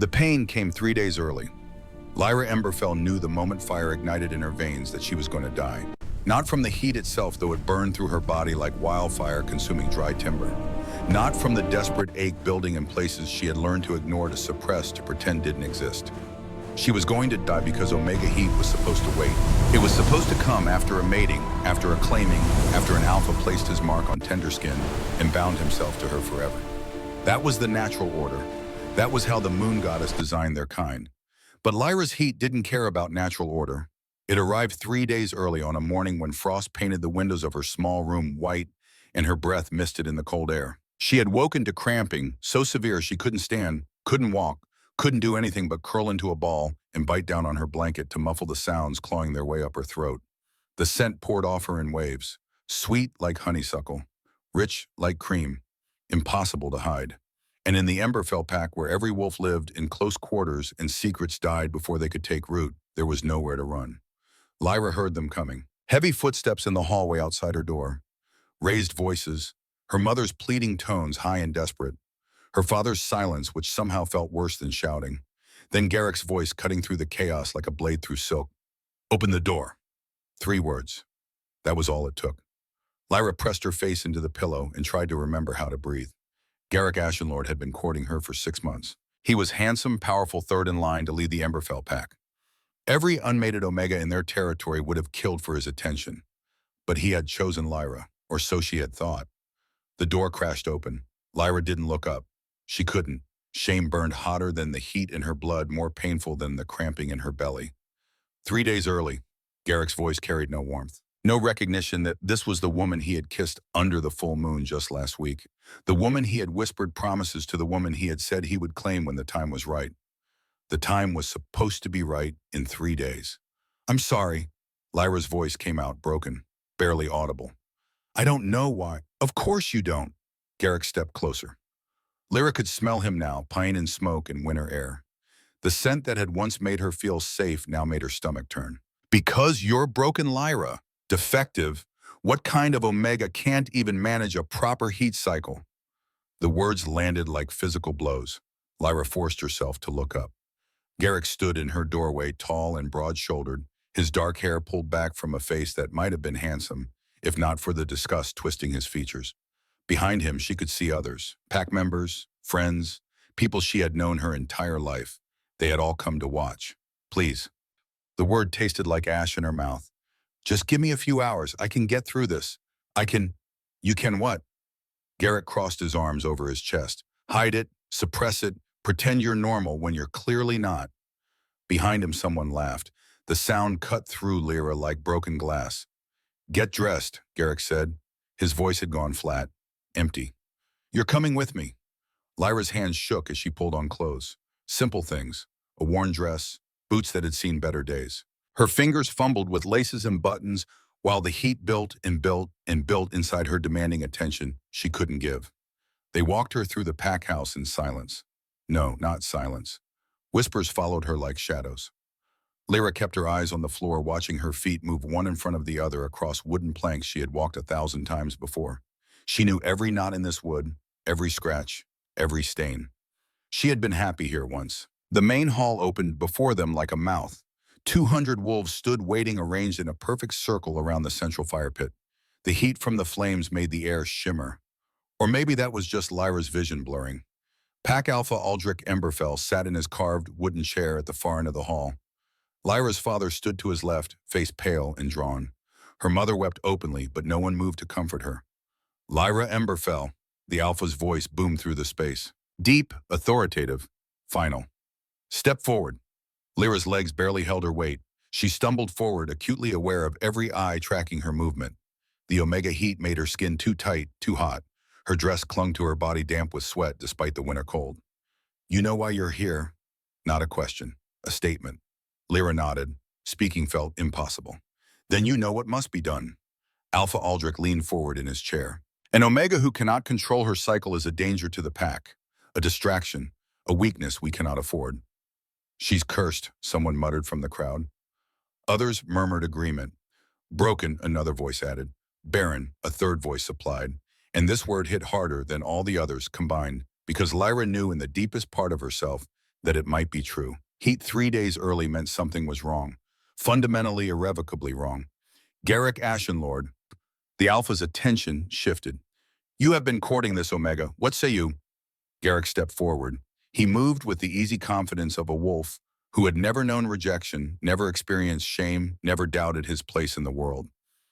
The pain came 3 days early. Lyra Emberfell knew the moment fire ignited in her veins that she was going to die. Not from the heat itself, though it burned through her body like wildfire consuming dry timber. Not from the desperate ache building in places she had learned to ignore, to suppress, to pretend didn't exist. She was going to die because Omega Heat was supposed to wait. It was supposed to come after a mating, after a claiming, after an alpha placed his mark on Tenderskin and bound himself to her forever. That was the natural order. That was how the moon goddess designed their kind. But Lyra's heat didn't care about natural order. It arrived 3 days early on a morning when frost painted the windows of her small room white and her breath misted in the cold air. She had woken to cramping, so severe she couldn't stand, couldn't walk, couldn't do anything but curl into a ball and bite down on her blanket to muffle the sounds clawing their way up her throat. The scent poured off her in waves, sweet like honeysuckle, rich like cream, impossible to hide. And in the Emberfell pack, where every wolf lived in close quarters and secrets died before they could take root, there was nowhere to run. Lyra heard them coming. Heavy footsteps in the hallway outside her door. Raised voices. Her mother's pleading tones, high and desperate. Her father's silence, which somehow felt worse than shouting. Then Garrick's voice cutting through the chaos like a blade through silk. "Open the door." 3 words. That was all it took. Lyra pressed her face into the pillow and tried to remember how to breathe. Garrick Ashenlord had been courting her for 6 months. He was handsome, powerful, third in line to lead the Emberfell pack. Every unmated Omega in their territory would have killed for his attention. But he had chosen Lyra, or so she had thought. The door crashed open. Lyra didn't look up. She couldn't. Shame burned hotter than the heat in her blood, more painful than the cramping in her belly. 3 days early, Garrick's voice carried no warmth. No recognition that this was the woman he had kissed under the full moon just last week. The woman he had whispered promises to, the woman he had said he would claim when the time was right. The time was supposed to be right in 3 days. "I'm sorry." Lyra's voice came out broken, barely audible. "I don't know why." "Of course you don't." Garrick stepped closer. Lyra could smell him now, pine and smoke and winter air. The scent that had once made her feel safe now made her stomach turn. "Because you're broken, Lyra. Defective. What kind of Omega can't even manage a proper heat cycle?" The words landed like physical blows. Lyra forced herself to look up. Garrick stood in her doorway, tall and broad-shouldered, his dark hair pulled back from a face that might have been handsome, if not for the disgust twisting his features. Behind him, she could see others, pack members, friends, people she had known her entire life. They had all come to watch. "Please." The word tasted like ash in her mouth. "Just give me a few hours. I can get through this. I can..." "You can what?" Garrick crossed his arms over his chest. "Hide it, suppress it, pretend you're normal when you're clearly not." Behind him, someone laughed. The sound cut through Lyra like broken glass. "Get dressed," Garrick said. His voice had gone flat, empty. "You're coming with me." Lyra's hands shook as she pulled on clothes. Simple things, a worn dress, boots that had seen better days. Her fingers fumbled with laces and buttons while the heat built and built and built inside her, demanding attention she couldn't give. They walked her through the pack house in silence. No, not silence. Whispers followed her like shadows. Lyra kept her eyes on the floor, watching her feet move one in front of the other across wooden planks she had walked 1,000 times before. She knew every knot in this wood, every scratch, every stain. She had been happy here once. The main hall opened before them like a mouth. 200 wolves stood waiting, arranged in a perfect circle around the central fire pit. The heat from the flames made the air shimmer. Or maybe that was just Lyra's vision blurring. Pack Alpha Aldrich Emberfell sat in his carved wooden chair at the far end of the hall. Lyra's father stood to his left, face pale and drawn. Her mother wept openly, but no one moved to comfort her. "Lyra Emberfell," the Alpha's voice boomed through the space. Deep, authoritative, final. "Step forward." Lyra's legs barely held her weight. She stumbled forward, acutely aware of every eye tracking her movement. The Omega heat made her skin too tight, too hot. Her dress clung to her body, damp with sweat despite the winter cold. "You know why you're here?" Not a question, a statement. Lyra nodded. Speaking felt impossible. "Then you know what must be done." Alpha Aldrich leaned forward in his chair. "An Omega who cannot control her cycle is a danger to the pack, a distraction, a weakness we cannot afford." "She's cursed," someone muttered from the crowd. Others murmured agreement. "Broken," another voice added. "Barren," a third voice supplied. And this word hit harder than all the others combined, because Lyra knew in the deepest part of herself that it might be true. Heat 3 days early meant something was wrong. Fundamentally, irrevocably wrong. Garrick Ashenlord, the Alpha's attention shifted. You have been courting this Omega. What say you? Garrick stepped forward. He moved with the easy confidence of a wolf who had never known rejection, never experienced shame, never doubted his place in the world.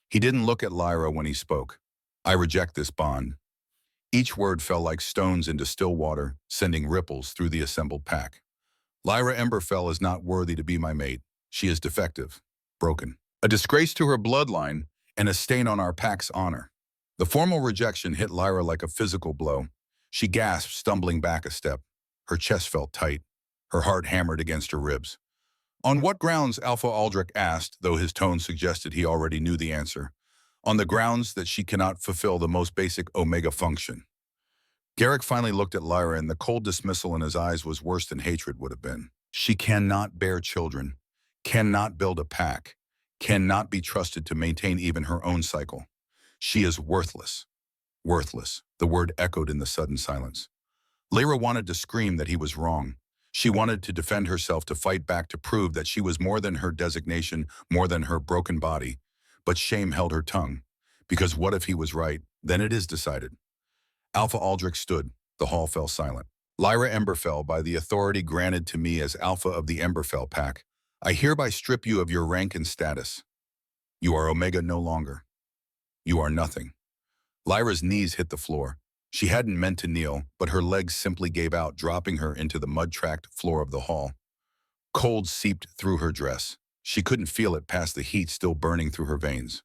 He didn't look at Lyra when he spoke. I reject this bond. Each word fell like stones into still water, sending ripples through the assembled pack. Lyra Emberfell is not worthy to be my mate. She is defective, broken, a disgrace to her bloodline, and a stain on our pack's honor. The formal rejection hit Lyra like a physical blow. She gasped, stumbling back a step. Her chest felt tight. Her heart hammered against her ribs. On what grounds, Alpha Aldrich asked, though his tone suggested he already knew the answer. On the grounds that she cannot fulfill the most basic Omega function. Garrick finally looked at Lyra, and the cold dismissal in his eyes was worse than hatred would have been. She cannot bear children, cannot build a pack, cannot be trusted to maintain even her own cycle. She is worthless. Worthless, the word echoed in the sudden silence. Lyra wanted to scream that he was wrong. She wanted to defend herself, to fight back, to prove that she was more than her designation, more than her broken body. But shame held her tongue. Because what if he was right? Then it is decided. Alpha Aldrich stood. The hall fell silent. Lyra Emberfell, by the authority granted to me as Alpha of the Emberfell Pack, I hereby strip you of your rank and status. You are Omega no longer. You are nothing. Lyra's knees hit the floor. She hadn't meant to kneel, but her legs simply gave out, dropping her into the mud-tracked floor of the hall. Cold seeped through her dress. She couldn't feel it past the heat still burning through her veins.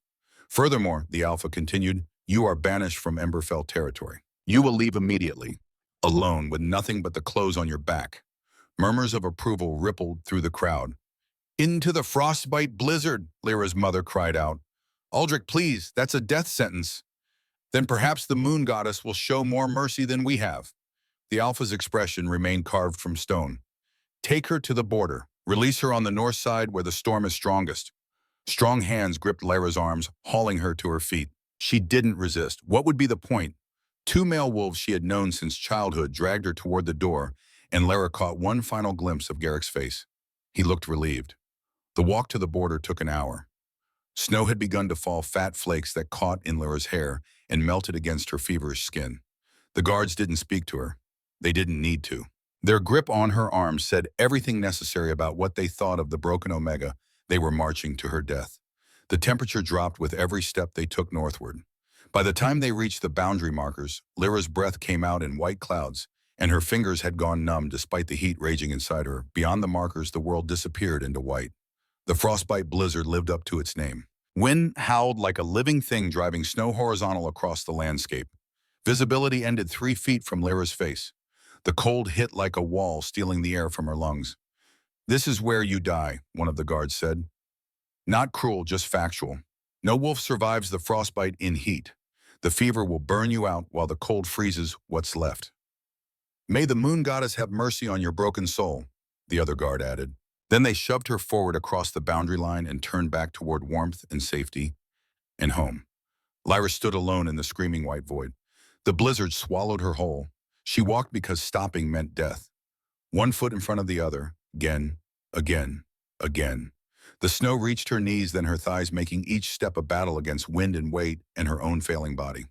Furthermore, the Alpha continued, you are banished from Emberfell territory. You will leave immediately, alone with nothing but the clothes on your back. Murmurs of approval rippled through the crowd. Into the frostbite blizzard, Lyra's mother cried out. Aldrich, please, that's a death sentence. Then perhaps the moon goddess will show more mercy than we have. The Alpha's expression remained carved from stone. Take her to the border. Release her on the north side where the storm is strongest. Strong hands gripped Lyra's arms, hauling her to her feet. She didn't resist. What would be the point? Two male wolves she had known since childhood dragged her toward the door, and Lyra caught one final glimpse of Garrick's face. He looked relieved. The walk to the border took an hour. Snow had begun to fall, fat flakes that caught in Lyra's hair and melted against her feverish skin. The guards didn't speak to her. They didn't need to. Their grip on her arms said everything necessary about what they thought of the broken Omega. They were marching to her death. The temperature dropped with every step they took northward. By the time they reached the boundary markers, Lyra's breath came out in white clouds, and her fingers had gone numb despite the heat raging inside her. Beyond the markers, the world disappeared into white. The frostbite blizzard lived up to its name. Wind howled like a living thing, driving snow horizontal across the landscape. Visibility ended 3 feet from Lyra's face. The cold hit like a wall, stealing the air from her lungs. This is where you die, one of the guards said. Not cruel, just factual. No wolf survives the frostbite in heat. The fever will burn you out while the cold freezes what's left. May the moon goddess have mercy on your broken soul, the other guard added. Then they shoved her forward across the boundary line and turned back toward warmth and safety and home. Lyra stood alone in the screaming white void. The blizzard swallowed her whole. She walked because stopping meant death. One foot in front of the other, again, again, again. The snow reached her knees, then her thighs, making each step a battle against wind and weight and her own failing body.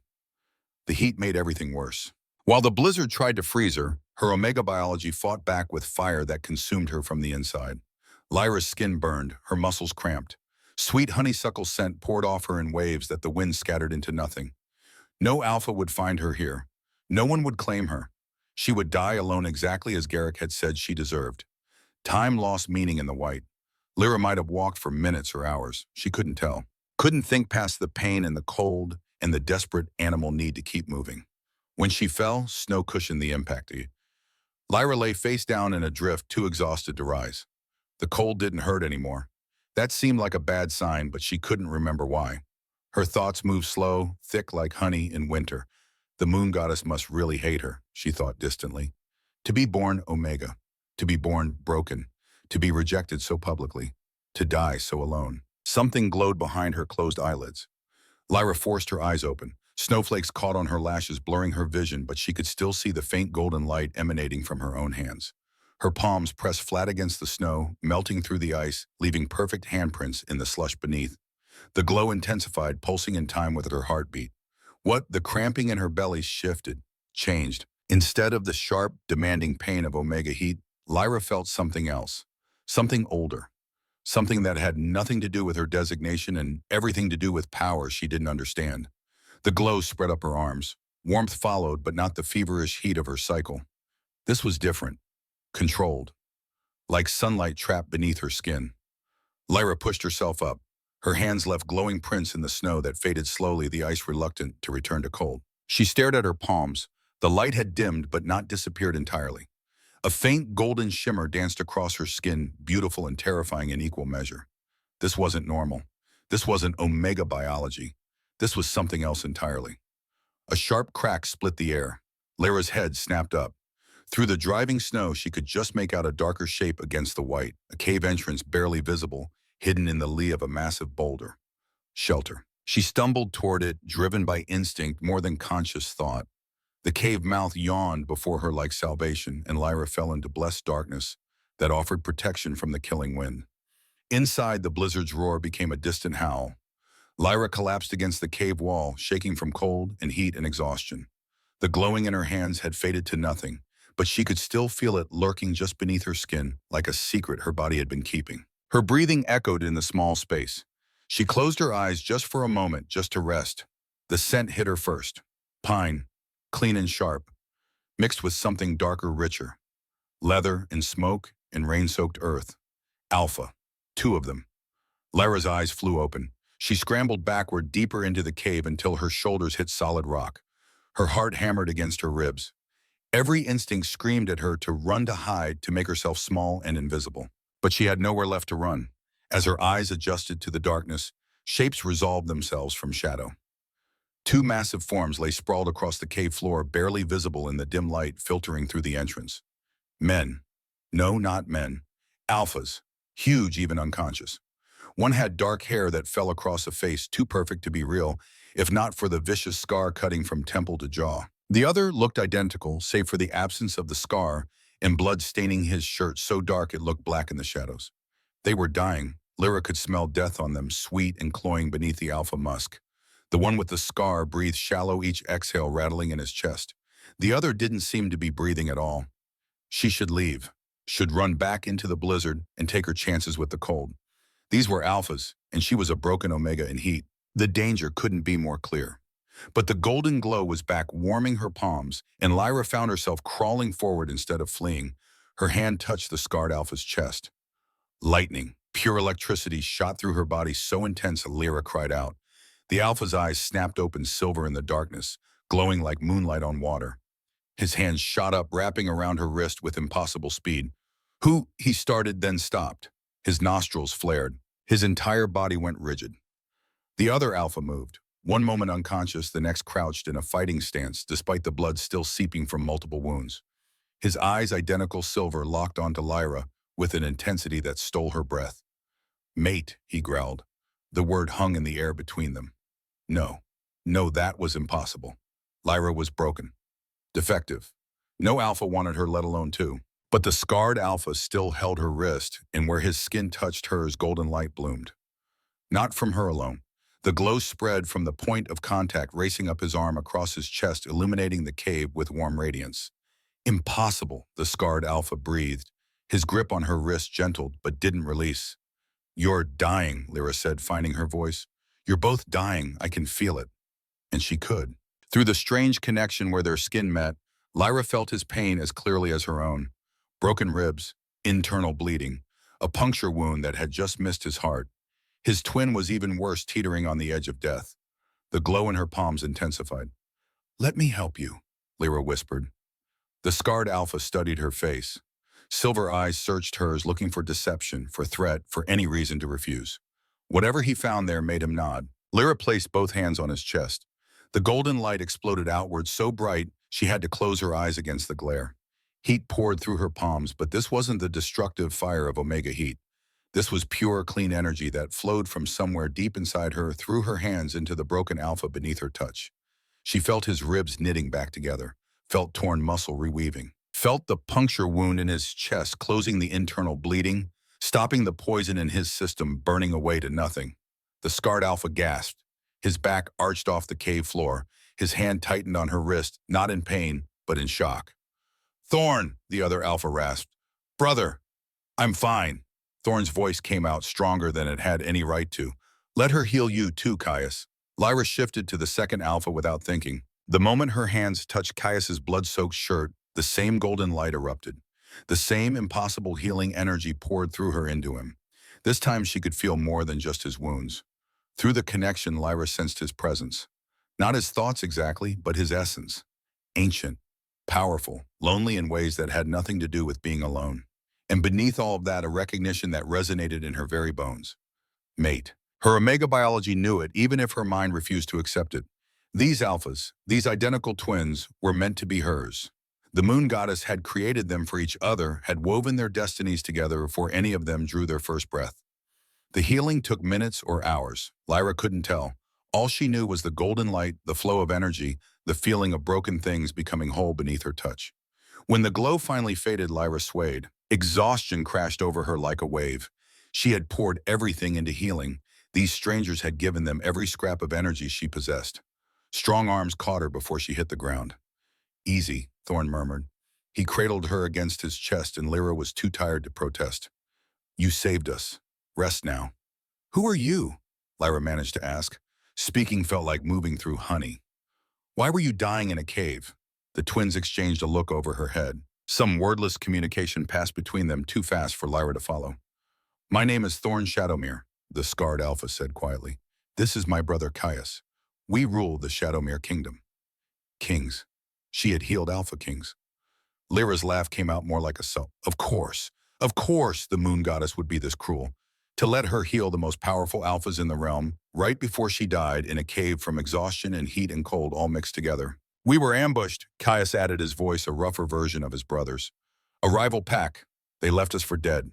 The heat made everything worse. While the blizzard tried to freeze her, her Omega biology fought back with fire that consumed her from the inside. Lyra's skin burned, her muscles cramped. Sweet honeysuckle scent poured off her in waves that the wind scattered into nothing. No Alpha would find her here. No one would claim her. She would die alone, exactly as Garrick had said she deserved. Time lost meaning in the white. Lyra might have walked for minutes or hours. She couldn't tell. Couldn't think past the pain and the cold and the desperate animal need to keep moving. When she fell, snow cushioned the impact. Lyra lay face down in a drift, too exhausted to rise. The cold didn't hurt anymore. That seemed like a bad sign, but she couldn't remember why. Her thoughts moved slow, thick like honey in winter. The moon goddess must really hate her, she thought distantly. To be born Omega, to be born broken, to be rejected so publicly, to die so alone. Something glowed behind her closed eyelids. Lyra forced her eyes open. Snowflakes caught on her lashes, blurring her vision, but she could still see the faint golden light emanating from her own hands. Her palms pressed flat against the snow, melting through the ice, leaving perfect handprints in the slush beneath. The glow intensified, pulsing in time with her heartbeat. The cramping in her belly shifted, changed. Instead of the sharp, demanding pain of Omega heat, Lyra felt something else. Something older. Something that had nothing to do with her designation and everything to do with power she didn't understand. The glow spread up her arms. Warmth followed, but not the feverish heat of her cycle. This was different. Controlled. Like sunlight trapped beneath her skin. Lyra pushed herself up. Her hands left glowing prints in the snow that faded slowly, the ice reluctant to return to cold. She stared at her palms. The light had dimmed but not disappeared entirely. A faint golden shimmer danced across her skin, beautiful and terrifying in equal measure. This wasn't normal. This wasn't Omega biology. This was something else entirely. A sharp crack split the air. Lyra's head snapped up. Through the driving snow, she could just make out a darker shape against the white, a cave entrance barely visible, hidden in the lee of a massive boulder. Shelter. She stumbled toward it, driven by instinct more than conscious thought. The cave mouth yawned before her like salvation, and Lyra fell into blessed darkness that offered protection from the killing wind. Inside, the blizzard's roar became a distant howl. Lyra collapsed against the cave wall, shaking from cold and heat and exhaustion. The glowing in her hands had faded to nothing, but she could still feel it lurking just beneath her skin, like a secret her body had been keeping. Her breathing echoed in the small space. She closed her eyes just for a moment, just to rest. The scent hit her first. Pine, clean and sharp, mixed with something darker, richer. Leather and smoke and rain-soaked earth. Alpha, 2 of them. Lyra's eyes flew open. She scrambled backward deeper into the cave until her shoulders hit solid rock. Her heart hammered against her ribs. Every instinct screamed at her to run, to hide, to make herself small and invisible. But she had nowhere left to run. As her eyes adjusted to the darkness, shapes resolved themselves from shadow. 2 massive forms lay sprawled across the cave floor, barely visible in the dim light filtering through the entrance. Men. No, not men. Alphas. Huge, even unconscious. One had dark hair that fell across a face too perfect to be real, if not for the vicious scar cutting from temple to jaw. The other looked identical, save for the absence of the scar and blood staining his shirt so dark it looked black in the shadows. They were dying. Lyra could smell death on them, sweet and cloying beneath the alpha musk. The one with the scar breathed shallow, each exhale rattling in his chest. The other didn't seem to be breathing at all. She should leave, should run back into the blizzard and take her chances with the cold. These were alphas, and she was a broken Omega in heat. The danger couldn't be more clear. But the golden glow was back, warming her palms, and Lyra found herself crawling forward instead of fleeing. Her hand touched the scarred alpha's chest. Lightning, pure electricity shot through her body so intense Lyra cried out. The alpha's eyes snapped open, silver in the darkness, glowing like moonlight on water. His hands shot up, wrapping around her wrist with impossible speed. He started, then stopped. His nostrils flared. His entire body went rigid. The other alpha moved. One moment unconscious, the next crouched in a fighting stance, despite the blood still seeping from multiple wounds. His eyes, identical silver, locked onto Lyra with an intensity that stole her breath. Mate, he growled. The word hung in the air between them. No, that was impossible. Lyra was broken. Defective. No alpha wanted her, let alone 2. But the scarred alpha still held her wrist, and where his skin touched hers, golden light bloomed. Not from her alone. The glow spread from the point of contact, racing up his arm across his chest, illuminating the cave with warm radiance. Impossible, the scarred alpha breathed. His grip on her wrist gentled, but didn't release. You're dying, Lyra said, finding her voice. You're both dying, I can feel it. And she could. Through the strange connection where their skin met, Lyra felt his pain as clearly as her own. Broken ribs, internal bleeding, a puncture wound that had just missed his heart. His twin was even worse, teetering on the edge of death. The glow in her palms intensified. Let me help you, Lyra whispered. The scarred alpha studied her face. Silver eyes searched hers, looking for deception, for threat, for any reason to refuse. Whatever he found there made him nod. Lyra placed both hands on his chest. The golden light exploded outward, so bright she had to close her eyes against the glare. Heat poured through her palms, but this wasn't the destructive fire of Omega heat. This was pure, clean energy that flowed from somewhere deep inside her, through her hands into the broken alpha beneath her touch. She felt his ribs knitting back together, felt torn muscle reweaving. felt the puncture wound in his chest closing the internal bleeding, stopping the poison in his system burning away to nothing. The scarred Alpha gasped. His back arched off the cave floor. His hand tightened on her wrist, not in pain, but in shock. "Thorn," the other Alpha rasped. "Brother, I'm fine." Thorn's voice came out stronger than it had any right to. "Let her heal you too, Caius." Lyra shifted to the second Alpha without thinking. The moment her hands touched Caius's blood-soaked shirt, the same golden light erupted. The same impossible healing energy poured through her into him. This time she could feel more than just his wounds. Through the connection, Lyra sensed his presence. Not his thoughts exactly, but his essence. Ancient, powerful, lonely in ways that had nothing to do with being alone. And beneath all of that, a recognition that resonated in her very bones. Mate. Her Omega biology knew it, even if her mind refused to accept it. These Alphas, these identical twins, were meant to be hers. The moon goddess had created them for each other, had woven their destinies together before any of them drew their first breath. The healing took minutes or hours. Lyra couldn't tell. All she knew was the golden light, the flow of energy, the feeling of broken things becoming whole beneath her touch. When the glow finally faded, Lyra swayed. Exhaustion crashed over her like a wave. She had poured everything into healing. These strangers had given them every scrap of energy she possessed. Strong arms caught her before she hit the ground. "Easy," Thorn murmured. He cradled her against his chest and Lyra was too tired to protest. "You saved us. Rest now." "Who are you?" Lyra managed to ask. Speaking felt like moving through honey. "Why were you dying in a cave?" The twins exchanged a look over her head. Some wordless communication passed between them too fast for Lyra to follow. "My name is Thorn Shadowmere," the scarred Alpha said quietly. "This is my brother Caius. We rule the Shadowmere kingdom." Kings. She had healed Alpha Kings. Lyra's laugh came out more like a sob. Of course the moon goddess would be this cruel. To let her heal the most powerful Alphas in the realm, right before she died in a cave from exhaustion and heat and cold all mixed together. "We were ambushed," Caius added, his voice a rougher version of his brother's. "A rival pack. They left us for dead."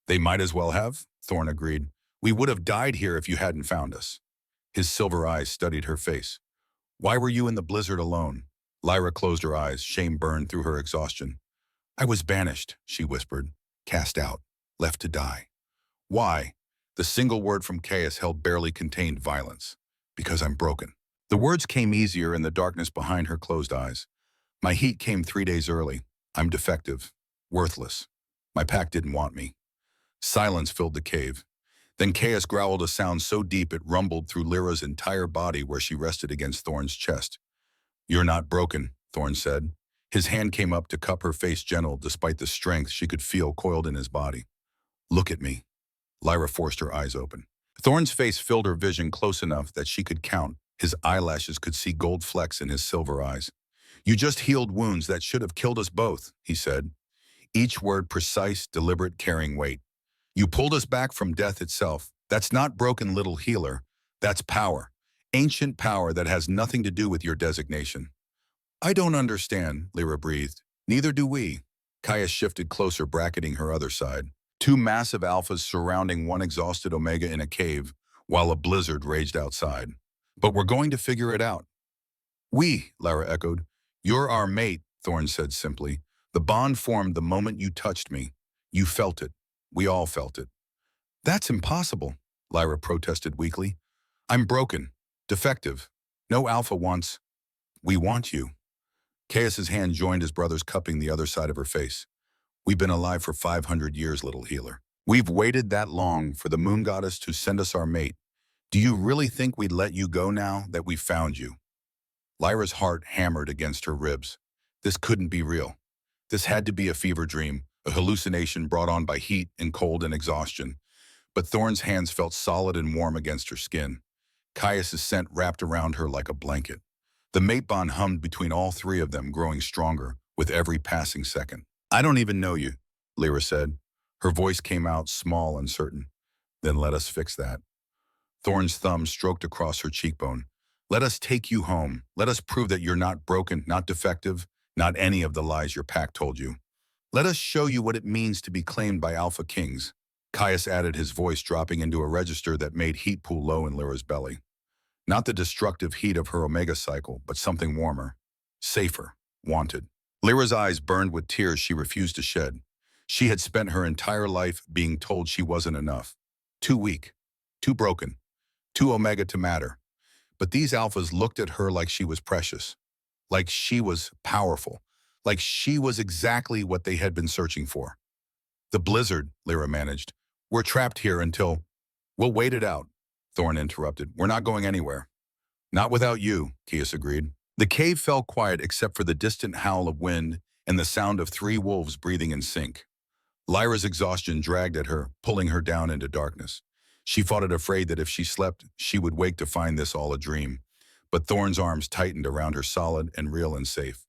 "They might as well have," Thorn agreed. "We would have died here if you hadn't found us." His silver eyes studied her face. "Why were you in the blizzard alone?" Lyra closed her eyes, shame burned through her exhaustion. "I was banished," she whispered. "Cast out. Left to die." "Why?" The single word from Caius held barely contained violence. "Because I'm broken." The words came easier in the darkness behind her closed eyes. "My heat came 3 days early. I'm defective. Worthless. My pack didn't want me." Silence filled the cave. Then Caius growled a sound so deep it rumbled through Lyra's entire body where she rested against Thorn's chest. "You're not broken," Thorn said. His hand came up to cup her face gentle despite the strength she could feel coiled in his body. "Look at me." Lyra forced her eyes open. Thorn's face filled her vision close enough that she could count. His eyelashes could see gold flecks in his silver eyes. "You just healed wounds that should have killed us both," he said. Each word precise, deliberate, carrying weight. "You pulled us back from death itself. That's not broken, little healer. That's power. Ancient power that has nothing to do with your designation." "I don't understand," Lyra breathed. "Neither do we." Caius shifted closer, bracketing her other side. Two massive Alphas surrounding one exhausted Omega in a cave, while a blizzard raged outside. "But we're going to figure it out." "We," Lyra echoed. "You're our mate," Thorn said simply. "The bond formed the moment you touched me. You felt it. We all felt it." "That's impossible," Lyra protested weakly. "I'm broken. Defective. No Alpha wants." "We want you." Caius's hand joined his brother's, cupping the other side of her face. "We've been alive for 500 years, little healer. We've waited that long for the moon goddess to send us our mate. Do you really think we'd let you go now that we found you?" Lyra's heart hammered against her ribs. This couldn't be real. This had to be a fever dream, a hallucination brought on by heat and cold and exhaustion. But Thorn's hands felt solid and warm against her skin. Caius's scent wrapped around her like a blanket. The mate bond hummed between all three of them, growing stronger with every passing second. "I don't even know you," Lyra said. Her voice came out small and certain. "Then let us fix that." Thorn's thumb stroked across her cheekbone. "Let us take you home. Let us prove that you're not broken, not defective, not any of the lies your pack told you. Let us show you what it means to be claimed by Alpha Kings." Caius added, his voice dropping into a register that made heat pool low in Lyra's belly. Not the destructive heat of her Omega cycle, but something warmer, safer, wanted. Lyra's eyes burned with tears she refused to shed. She had spent her entire life being told she wasn't enough. Too weak, too broken, too omega to matter. But these alphas looked at her like she was precious, like she was powerful, like she was exactly what they had been searching for. The blizzard, Lyra managed. We're trapped here until... We'll wait it out, Thorn interrupted. We're not going anywhere. Not without you, Kias agreed. The cave fell quiet except for the distant howl of wind and the sound of three wolves breathing in sync. Lyra's exhaustion dragged at her, pulling her down into darkness. She fought it, afraid that if she slept, she would wake to find this all a dream. But Thorn's arms tightened around her, solid and real and safe.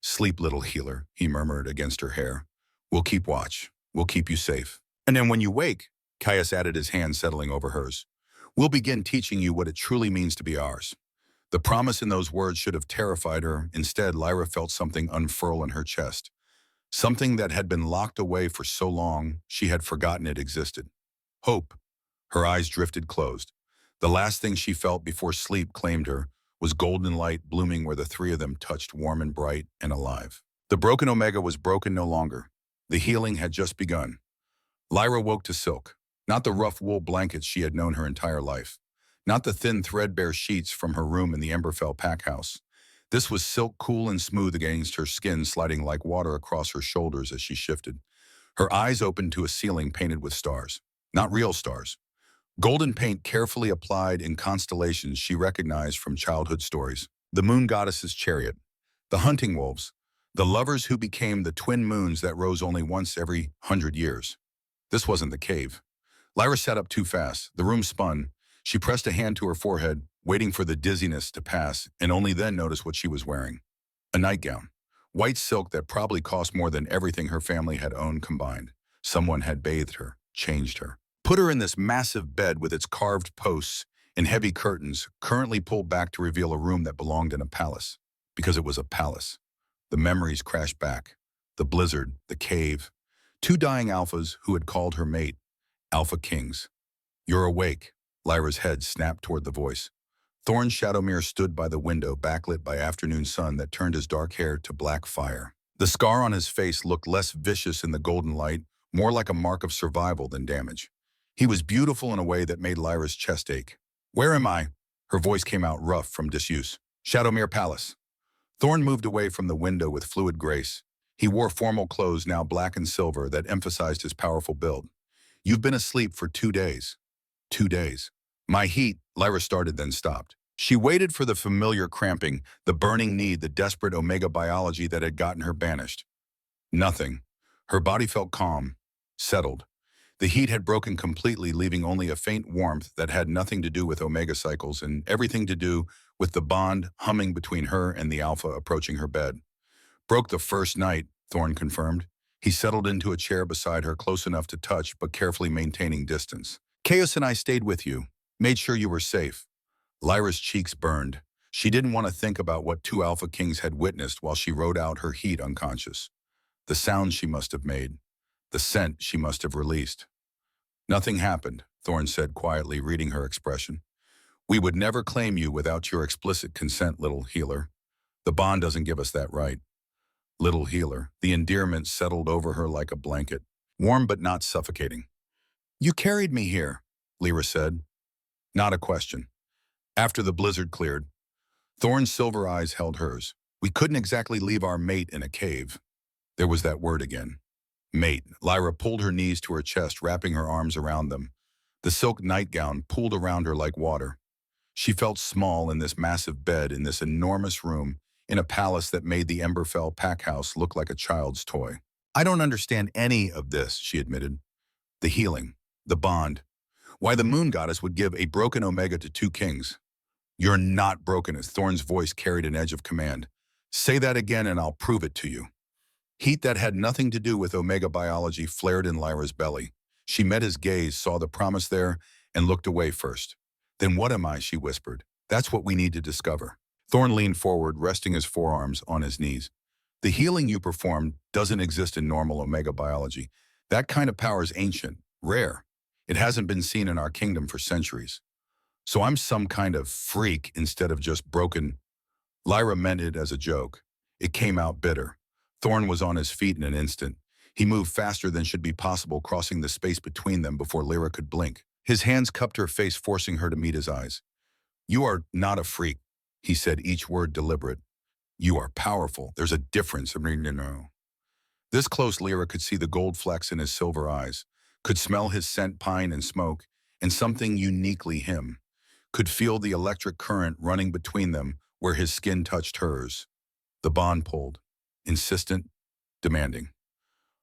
Sleep, little healer, he murmured against her hair. We'll keep watch. We'll keep you safe. And then when you wake, Caius added, his hand settling over hers, we'll begin teaching you what it truly means to be ours. The promise in those words should have terrified her. Instead, Lyra felt something unfurl in her chest. Something that had been locked away for so long, she had forgotten it existed. Hope. Her eyes drifted closed. The last thing she felt before sleep claimed her was golden light blooming where the three of them touched, warm and bright and alive. The broken Omega was broken no longer. The healing had just begun. Lyra woke to silk, not the rough wool blankets she had known her entire life, not the thin threadbare sheets from her room in the Emberfell pack house. This was silk, cool and smooth against her skin, sliding like water across her shoulders as she shifted. Her eyes opened to a ceiling painted with stars. Not real stars. Golden paint carefully applied in constellations she recognized from childhood stories. The moon goddess's chariot, the hunting wolves, the lovers who became the twin moons that rose only once every 100 years. This wasn't the cave. Lyra sat up too fast. The room spun. She pressed a hand to her forehead, waiting for the dizziness to pass, and only then noticed what she was wearing. A nightgown. White silk that probably cost more than everything her family had owned combined. Someone had bathed her, changed her, put her in this massive bed with its carved posts and heavy curtains, currently pulled back to reveal a room that belonged in a palace. Because it was a palace. The memories crashed back. The blizzard, the cave. Two dying alphas who had called her mate. Alpha Kings. You're awake. Lyra's head snapped toward the voice. Thorn Shadowmere stood by the window, backlit by afternoon sun that turned his dark hair to black fire. The scar on his face looked less vicious in the golden light, more like a mark of survival than damage. He was beautiful in a way that made Lyra's chest ache. Where am I? Her voice came out rough from disuse. Shadowmere Palace. Thorn moved away from the window with fluid grace. He wore formal clothes, now black and silver, that emphasized his powerful build. You've been asleep for 2 days. 2 days. My heat, Lyra started, then stopped. She waited for the familiar cramping, the burning need, the desperate omega biology that had gotten her banished. Nothing. Her body felt calm, settled. The heat had broken completely, leaving only a faint warmth that had nothing to do with omega cycles and everything to do with the bond humming between her and the alpha approaching her bed. Broke the first night, Thorn confirmed. He settled into a chair beside her, close enough to touch, but carefully maintaining distance. Chaos and I stayed with you, made sure you were safe. Lyra's cheeks burned. She didn't want to think about what two Alpha Kings had witnessed while she rode out her heat unconscious. The sound she must have made. The scent she must have released. Nothing happened, Thorn said quietly, reading her expression. We would never claim you without your explicit consent, little healer. The bond doesn't give us that right. Little healer, the endearment settled over her like a blanket, warm but not suffocating. You carried me here, Lyra said. Not a question. After the blizzard cleared, Thorn's silver eyes held hers. We couldn't exactly leave our mate in a cave. There was that word again. Mate. Lyra pulled her knees to her chest, wrapping her arms around them. The silk nightgown pooled around her like water. She felt small in this massive bed, in this enormous room, in a palace that made the Emberfell pack house look like a child's toy. I don't understand any of this, she admitted. The healing, the bond. Why the moon goddess would give a broken omega to two kings. You're not broken, as Thorn's voice carried an edge of command. Say that again and I'll prove it to you. Heat that had nothing to do with omega biology flared in Lyra's belly. She met his gaze, saw the promise there, and looked away first. Then what am I, she whispered. That's what we need to discover. Thorn leaned forward, resting his forearms on his knees. The healing you performed doesn't exist in normal omega biology. That kind of power is ancient, rare. It hasn't been seen in our kingdom for centuries. So I'm some kind of freak instead of just broken. Lyra meant it as a joke. It came out bitter. Thorn was on his feet in an instant. He moved faster than should be possible, crossing the space between them before Lyra could blink. His hands cupped her face, forcing her to meet his eyes. "You are not a freak," he said, each word deliberate. "You are powerful. There's a difference." This close, Lyra could see the gold flecks in his silver eyes, could smell his scent, pine and smoke, and something uniquely him, could feel the electric current running between them where his skin touched hers. The bond pulled, insistent, demanding.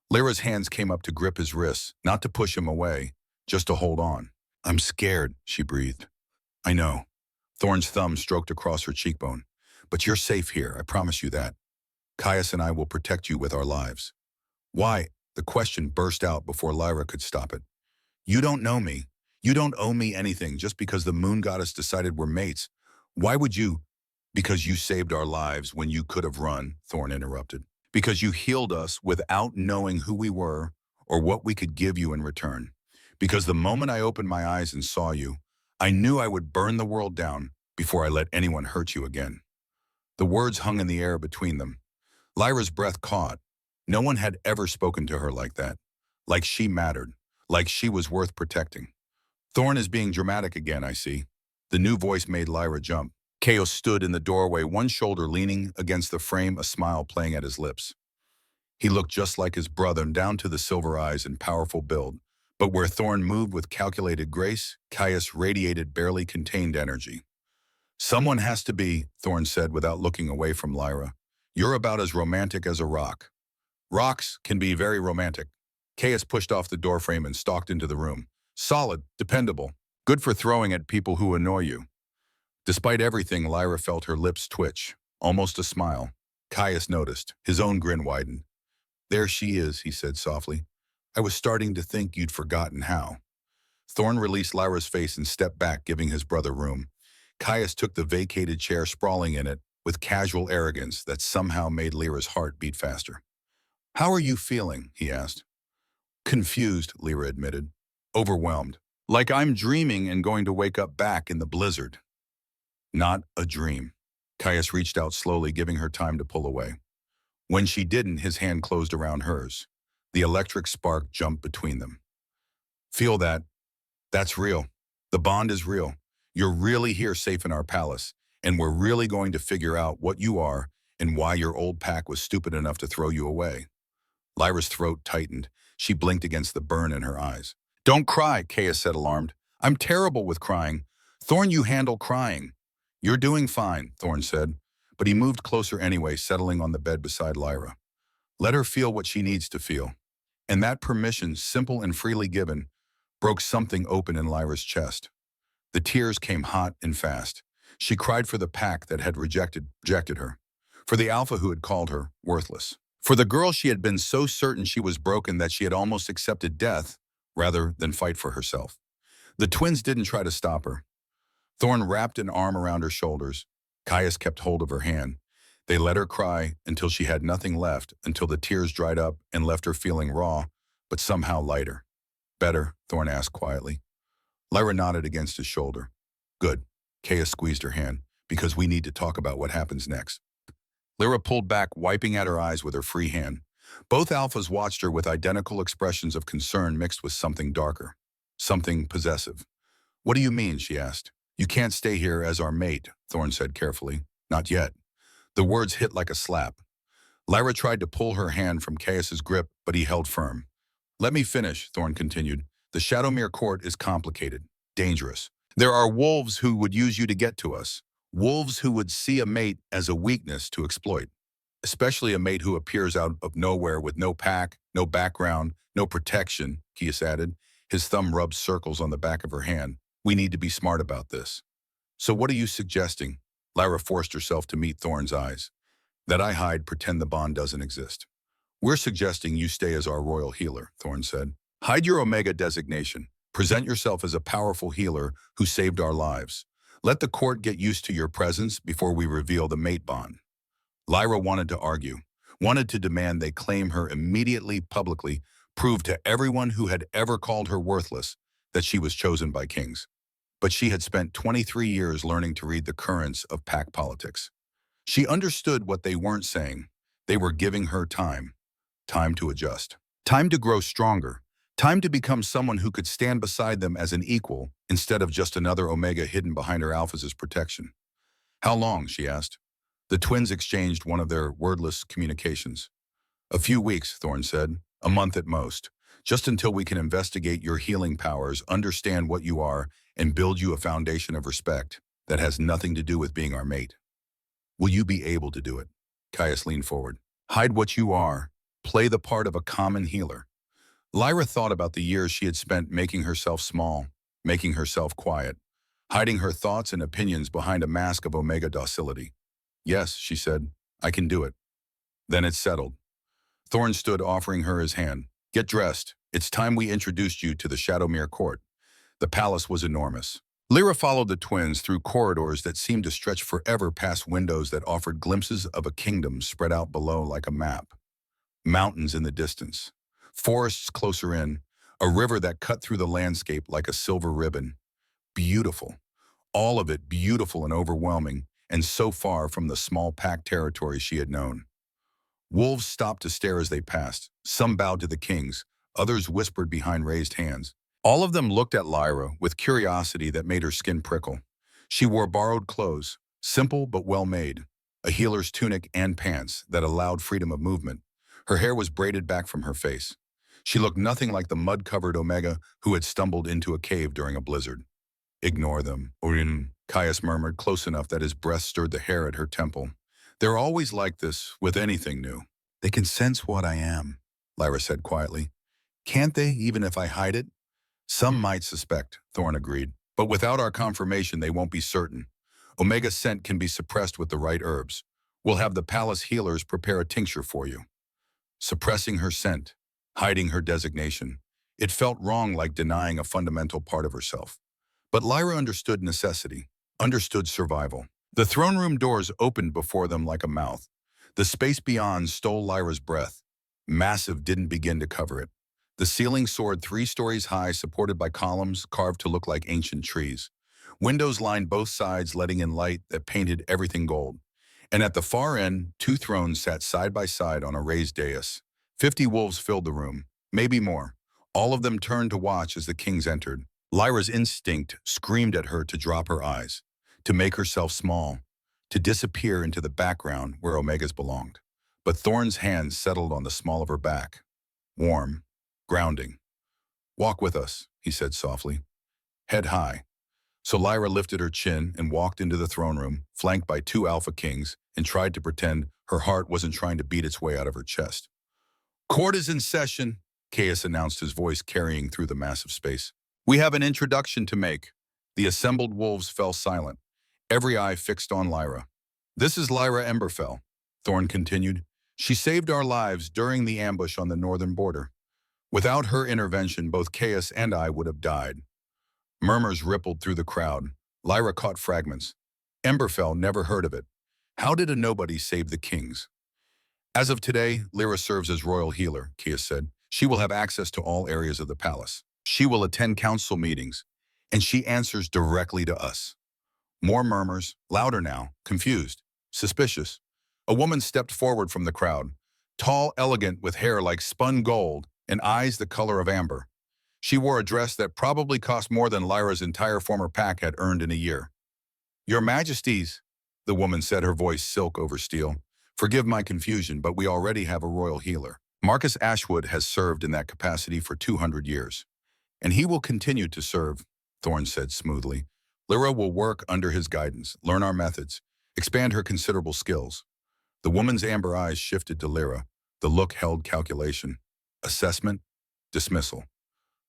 Lyra's hands came up to grip his wrists, not to push him away, just to hold on. "I'm scared," she breathed. "I know." Thorn's thumb stroked across her cheekbone. "But you're safe here, I promise you that. Caius and I will protect you with our lives." "Why?" The question burst out before Lyra could stop it. "You don't know me. You don't owe me anything just because the moon goddess decided we're mates. Why would you?" "Because you saved our lives when you could have run," Thorn interrupted. "Because you healed us without knowing who we were or what we could give you in return. Because the moment I opened my eyes and saw you, I knew I would burn the world down before I let anyone hurt you again." The words hung in the air between them. Lyra's breath caught. No one had ever spoken to her like that. Like she mattered. Like she was worth protecting. "Thorn is being dramatic again, I see." The new voice made Lyra jump. Chaos stood in the doorway, one shoulder leaning against the frame, a smile playing at his lips. He looked just like his brother, down to the silver eyes and powerful build. But where Thorn moved with calculated grace, Caius radiated barely contained energy. "Someone has to be," Thorn said without looking away from Lyra. "You're about as romantic as a rock." "Rocks can be very romantic." Caius pushed off the doorframe and stalked into the room. "Solid, dependable, good for throwing at people who annoy you." Despite everything, Lyra felt her lips twitch, almost a smile. Caius noticed. His own grin widened. "There she is," he said softly. "I was starting to think you'd forgotten how." Thorn released Lyra's face and stepped back, giving his brother room. Caius took the vacated chair, sprawling in it, with casual arrogance that somehow made Lyra's heart beat faster. "How are you feeling?" he asked. "Confused," Lyra admitted. "Overwhelmed. Like I'm dreaming and going to wake up back in the blizzard." "Not a dream." Caius reached out slowly, giving her time to pull away. When she didn't, his hand closed around hers. The electric spark jumped between them. "Feel that? That's real. The bond is real. You're really here, safe in our palace, and we're really going to figure out what you are and why your old pack was stupid enough to throw you away." Lyra's throat tightened. She blinked against the burn in her eyes. "Don't cry," Caius said, alarmed. "I'm terrible with crying. Thorn, you handle crying." "You're doing fine," Thorn said, but he moved closer anyway, settling on the bed beside Lyra. Let her feel what she needs to feel. And that permission, simple and freely given, broke something open in Lyra's chest. The tears came hot and fast. She cried for the pack that had rejected her, for the Alpha who had called her worthless, for the girl she had been so certain she was broken that she had almost accepted death rather than fight for herself. The twins didn't try to stop her. Thorn wrapped an arm around her shoulders. Caius kept hold of her hand. They let her cry until she had nothing left, until the tears dried up and left her feeling raw, but somehow lighter. "Better?" Thorn asked quietly. Lyra nodded against his shoulder. "Good." Caius squeezed her hand. "Because we need to talk about what happens next." Lyra pulled back, wiping at her eyes with her free hand. Both Alphas watched her with identical expressions of concern mixed with something darker. Something possessive. "What do you mean?" she asked. "You can't stay here as our mate," Thorn said carefully. "Not yet." The words hit like a slap. Lyra tried to pull her hand from Caius's grip, but he held firm. "Let me finish," Thorn continued. "The Shadowmere court is complicated, dangerous. There are wolves who would use you to get to us. Wolves who would see a mate as a weakness to exploit. Especially a mate who appears out of nowhere with no pack, no background, no protection," Caius added. His thumb rubbed circles on the back of her hand. "We need to be smart about this." "So what are you suggesting?" Lyra forced herself to meet Thorn's eyes. "That I hide, pretend the bond doesn't exist." "We're suggesting you stay as our royal healer," Thorn said. "Hide your Omega designation. Present yourself as a powerful healer who saved our lives. Let the court get used to your presence before we reveal the mate bond." Lyra wanted to argue, wanted to demand they claim her immediately, publicly, prove to everyone who had ever called her worthless that she was chosen by kings. But she had spent 23 years learning to read the currents of pack politics. She understood what they weren't saying. They were giving her time, time to adjust, time to grow stronger, time to become someone who could stand beside them as an equal instead of just another Omega hidden behind her Alpha's protection. How long, she asked. The twins exchanged one of their wordless communications. A few weeks, Thorn said. A month at most. Just until we can investigate your healing powers, understand what you are, and build you a foundation of respect that has nothing to do with being our mate. Will you be able to do it? Caius leaned forward. Hide what you are. Play the part of a common healer. Lyra thought about the years she had spent making herself small, making herself quiet, hiding her thoughts and opinions behind a mask of Omega docility. Yes, she said, I can do it. Then it settled. Thorn stood offering her his hand. Get dressed. It's time we introduced you to the Shadowmere court. The palace was enormous. Lyra followed the twins through corridors that seemed to stretch forever past windows that offered glimpses of a kingdom spread out below like a map. Mountains in the distance, forests closer in, a river that cut through the landscape like a silver ribbon. Beautiful. All of it beautiful and overwhelming, and so far from the small packed territory she had known. Wolves stopped to stare as they passed. Some bowed to the kings, others whispered behind raised hands. All of them looked at Lyra with curiosity that made her skin prickle. She wore borrowed clothes, simple but well-made, a healer's tunic and pants that allowed freedom of movement. Her hair was braided back from her face. She looked nothing like the mud-covered Omega who had stumbled into a cave during a blizzard. Ignore them, Urin, Caius murmured, close enough that his breath stirred the hair at her temple. They're always like this with anything new. They can sense what I am, Lyra said quietly. Can't they, even if I hide it? Some might suspect, Thorn agreed, but without our confirmation they won't be certain. Omega scent can be suppressed with the right herbs. We'll have the palace healers prepare a tincture for you. Suppressing her scent, hiding her designation. It felt wrong, like denying a fundamental part of herself. But Lyra understood necessity, understood survival. The throne room doors opened before them like a mouth. The space beyond stole Lyra's breath. Massive didn't begin to cover it. The ceiling soared 3 stories high, supported by columns carved to look like ancient trees. Windows lined both sides, letting in light that painted everything gold. And at the far end, 2 thrones sat side by side on a raised dais. 50 wolves filled the room, maybe more. All of them turned to watch as the kings entered. Lyra's instinct screamed at her to drop her eyes, to make herself small, to disappear into the background where Omegas belonged. But Thorn's hands settled on the small of her back. Warm, grounding. Walk with us, he said softly. Head high. So Lyra lifted her chin and walked into the throne room, flanked by 2 Alpha Kings, and tried to pretend her heart wasn't trying to beat its way out of her chest. Court is in session, Caius announced, his voice carrying through the massive space. We have an introduction to make. The assembled wolves fell silent, every eye fixed on Lyra. This is Lyra Emberfell, Thorn continued. She saved our lives during the ambush on the northern border. Without her intervention, both Caius and I would have died. Murmurs rippled through the crowd. Lyra caught fragments. Emberfell never heard of it. How did a nobody save the kings? As of today, Lyra serves as royal healer, Caius said. She will have access to all areas of the palace. She will attend council meetings, and she answers directly to us. More murmurs, louder now, confused, suspicious. A woman stepped forward from the crowd, tall, elegant, with hair like spun gold and eyes the color of amber. She wore a dress that probably cost more than Lyra's entire former pack had earned in a year. Your Majesties, the woman said, her voice silk over steel. Forgive my confusion, but we already have a royal healer. Marcus Ashwood has served in that capacity for 200 years. And he will continue to serve, Thorn said smoothly. Lyra will work under his guidance, learn our methods, expand her considerable skills. The woman's amber eyes shifted to Lyra. The look held calculation. Assessment, dismissal.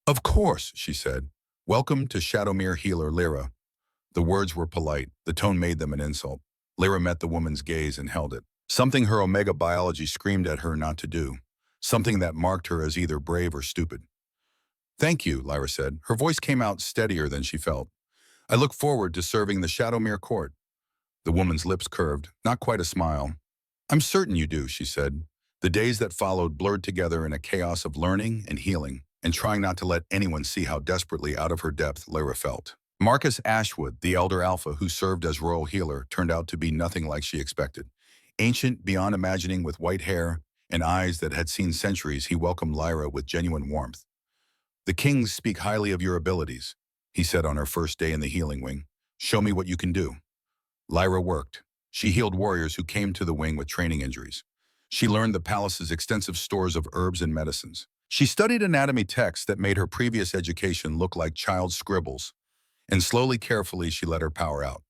Of course, she said. Welcome to Shadowmere healer Lyra. The words were polite. The tone made them an insult. Lyra met the woman's gaze and held it. Something her Omega biology screamed at her not to do. Something that marked her as either brave or stupid. Thank you, Lyra said. Her voice came out steadier than she felt. I look forward to serving the Shadowmere court. The woman's lips curved, not quite a smile. I'm certain you do, she said. The days that followed blurred together in a chaos of learning and healing, and trying not to let anyone see how desperately out of her depth Lyra felt. Marcus Ashwood, the elder Alpha who served as royal healer, turned out to be nothing like she expected. Ancient beyond imagining, with white hair and eyes that had seen centuries, he welcomed Lyra with genuine warmth. "The kings speak highly of your abilities," he said on her first day in the healing wing. "Show me what you can do." Lyra worked. She healed warriors who came to the wing with training injuries. She learned the palace's extensive stores of herbs and medicines. She studied anatomy texts that made her previous education look like child's scribbles. And slowly, carefully, she let her power out.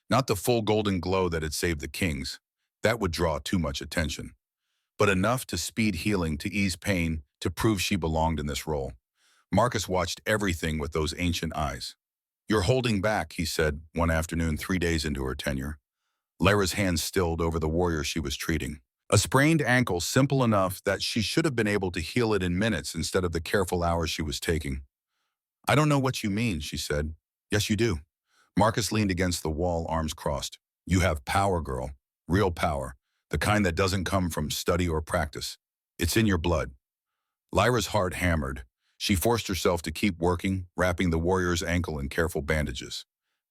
Not the full golden glow that had saved the kings. That would draw too much attention. But enough to speed healing, to ease pain, to prove she belonged in this role. Marcus watched everything with those ancient eyes. "You're holding back," he said one afternoon 3 days into her tenure. Lyra's hands stilled over the warrior she was treating. A sprained ankle, simple enough that she should have been able to heal it in minutes instead of the careful hours she was taking. "I don't know what you mean," she said. "Yes, you do." Marcus leaned against the wall, arms crossed. "You have power, girl. Real power. The kind that doesn't come from study or practice. It's in your blood." Lyra's heart hammered. She forced herself to keep working, wrapping the warrior's ankle in careful bandages.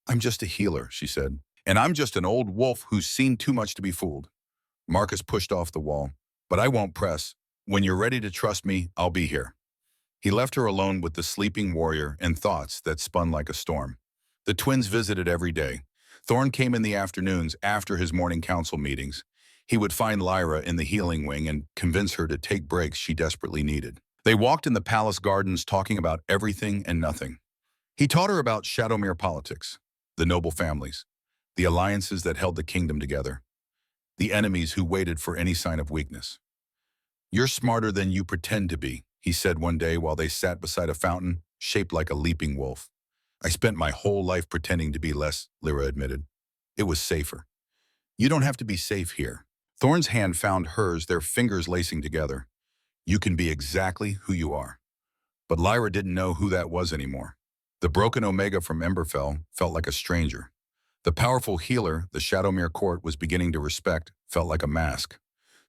"I'm just a healer," she said. "And I'm just an old wolf who's seen too much to be fooled." Marcus pushed off the wall. "But I won't press. When you're ready to trust me, I'll be here." He left her alone with the sleeping warrior and thoughts that spun like a storm. The twins visited every day. Thorn came in the afternoons after his morning council meetings. He would find Lyra in the healing wing and convince her to take breaks she desperately needed. They walked in the palace gardens talking about everything and nothing. He taught her about Shadowmere politics, the noble families, the alliances that held the kingdom together, the enemies who waited for any sign of weakness. "You're smarter than you pretend to be," he said one day while they sat beside a fountain shaped like a leaping wolf. "I spent my whole life pretending to be less," Lyra admitted. "It was safer." "You don't have to be safe here." Thorn's hand found hers, their fingers lacing together. "You can be exactly who you are." But Lyra didn't know who that was anymore. The broken Omega from Emberfell felt like a stranger. The powerful healer the Shadowmere court was beginning to respect felt like a mask.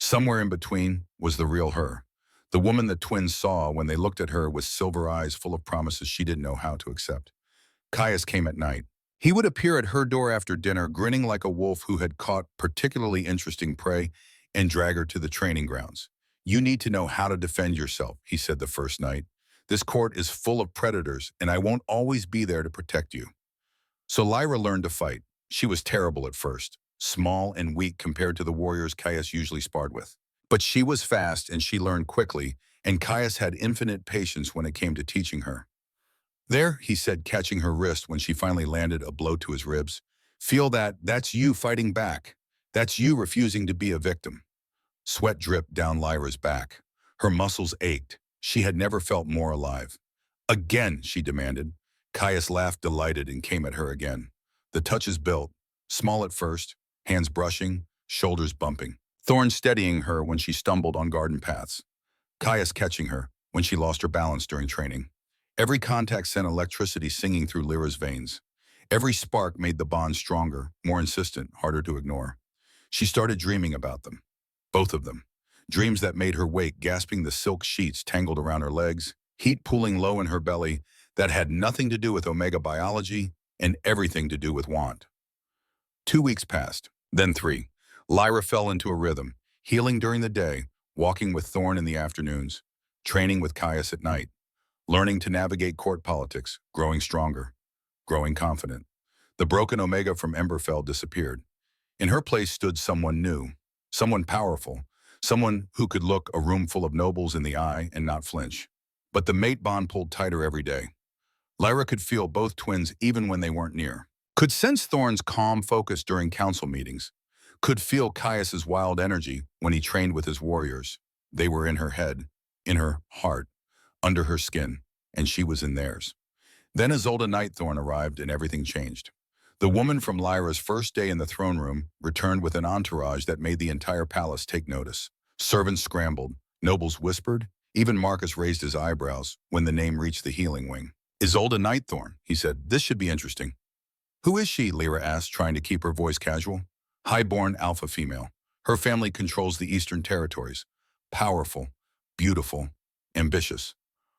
Somewhere in between was the real her. The woman the twins saw when they looked at her with silver eyes full of promises she didn't know how to accept. Caius came at night. He would appear at her door after dinner, grinning like a wolf who had caught particularly interesting prey, and drag her to the training grounds. "You need to know how to defend yourself," he said the first night. "This court is full of predators, and I won't always be there to protect you." So Lyra learned to fight. She was terrible at first, small and weak compared to the warriors Caius usually sparred with. But she was fast and she learned quickly, and Caius had infinite patience when it came to teaching her. "There," he said, catching her wrist when she finally landed a blow to his ribs. "Feel that? That's you fighting back. That's you refusing to be a victim." Sweat dripped down Lyra's back. Her muscles ached. She had never felt more alive. "Again," she demanded. Caius laughed, delighted, and came at her again. The touches built, small at first, hands brushing, shoulders bumping. Thorn steadying her when she stumbled on garden paths. Caius catching her when she lost her balance during training. Every contact sent electricity singing through Lyra's veins. Every spark made the bond stronger, more insistent, harder to ignore. She started dreaming about them. Both of them. Dreams that made her wake, gasping the silk sheets tangled around her legs, heat pooling low in her belly, that had nothing to do with Omega biology and everything to do with want. 2 weeks passed, then 3. Lyra fell into a rhythm, healing during the day, walking with Thorn in the afternoons, training with Caius at night, learning to navigate court politics, growing stronger, growing confident. The broken Omega from Emberfell disappeared. In her place stood someone new, someone powerful, someone who could look a room full of nobles in the eye and not flinch. But the mate bond pulled tighter every day. Lyra could feel both twins even when they weren't near. Could sense Thorn's calm focus during council meetings. Could feel Caius's wild energy when he trained with his warriors. They were in her head, in her heart, under her skin, and she was in theirs. Then Isolde Nightthorn arrived and everything changed. The woman from Lyra's first day in the throne room returned with an entourage that made the entire palace take notice. Servants scrambled, nobles whispered, even Marcus raised his eyebrows when the name reached the healing wing. "Isolde Nightthorn," he said. "This should be interesting." "Who is she?" Lyra asked, trying to keep her voice casual. "High-born alpha female. Her family controls the Eastern Territories. Powerful, beautiful, ambitious."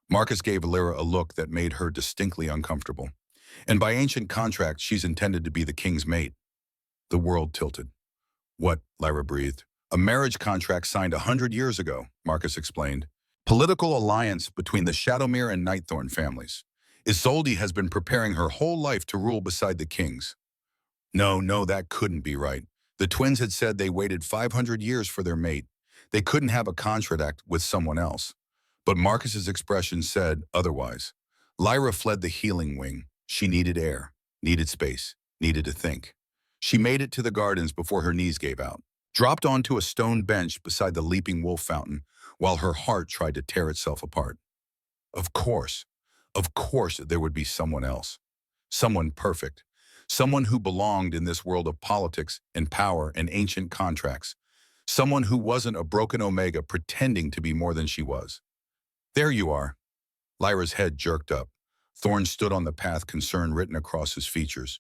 Marcus gave Lyra a look that made her distinctly uncomfortable. "And by ancient contract, she's intended to be the king's mate." The world tilted. What? Lyra breathed. A marriage contract signed 100 years ago, Marcus explained. Political alliance between the Shadowmere and Nightthorn families. Isolde has been preparing her whole life to rule beside the kings. No, that couldn't be right. The twins had said they waited 500 years for their mate. They couldn't have a contract with someone else. But Marcus's expression said otherwise. Lyra fled the healing wing. She needed air, needed space, needed to think. She made it to the gardens before her knees gave out, dropped onto a stone bench beside the leaping wolf fountain, while her heart tried to tear itself apart. Of course, of course there would be someone else. Someone perfect. Someone who belonged in this world of politics and power and ancient contracts. Someone who wasn't a broken Omega pretending to be more than she was. There you are. Lyra's head jerked up. Thorn stood on the path, concern written across his features.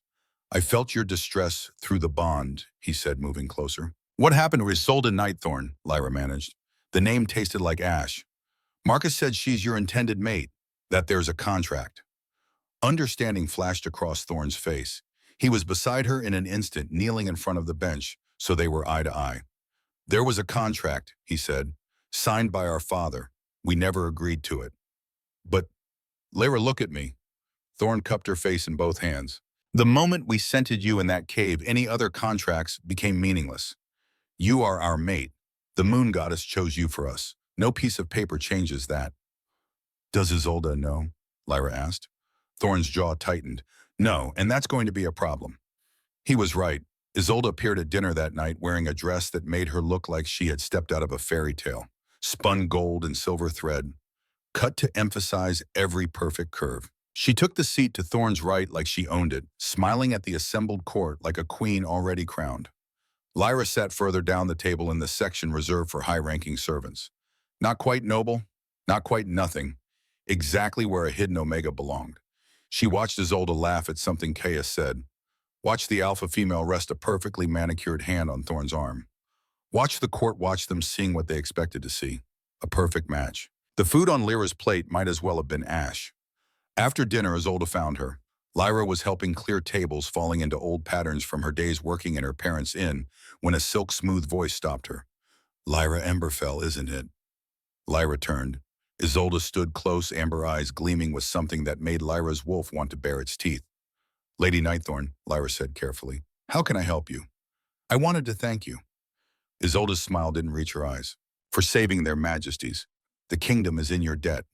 I felt your distress through the bond, he said, moving closer. What happened to Isolde Nightthorn? Lyra managed. The name tasted like ash. Marcus said she's your intended mate, that there's a contract. Understanding flashed across Thorn's face. He was beside her in an instant, kneeling in front of the bench, so they were eye to eye. There was a contract, he said, signed by our father. We never agreed to it. But, Lyra, look at me. Thorn cupped her face in both hands. The moment we scented you in that cave, any other contracts became meaningless. You are our mate. The moon goddess chose you for us. No piece of paper changes that. Does Isolde know? Lyra asked. Thorn's jaw tightened. No, and that's going to be a problem. He was right. Isolde appeared at dinner that night wearing a dress that made her look like she had stepped out of a fairy tale. Spun gold and silver thread, cut to emphasize every perfect curve. She took the seat to Thorn's right like she owned it, smiling at the assembled court like a queen already crowned. Lyra sat further down the table in the section reserved for high-ranking servants. Not quite noble, not quite nothing, exactly where a hidden Omega belonged. She watched Isolde laugh at something Caius said. Watch the alpha female rest a perfectly manicured hand on Thorn's arm. Watch the court watch them seeing what they expected to see. A perfect match. The food on Lyra's plate might as well have been ash. After dinner, Isolde found her. Lyra was helping clear tables, falling into old patterns from her days working in her parents' inn, when a silk-smooth voice stopped her. Lyra Emberfell, isn't it? Lyra turned. Isolde stood close, amber eyes gleaming with something that made Lyra's wolf want to bare its teeth. Lady Nightthorn, Lyra said carefully, how can I help you? I wanted to thank you. Isolde's smile didn't reach her eyes. For saving their majesties. The kingdom is in your debt.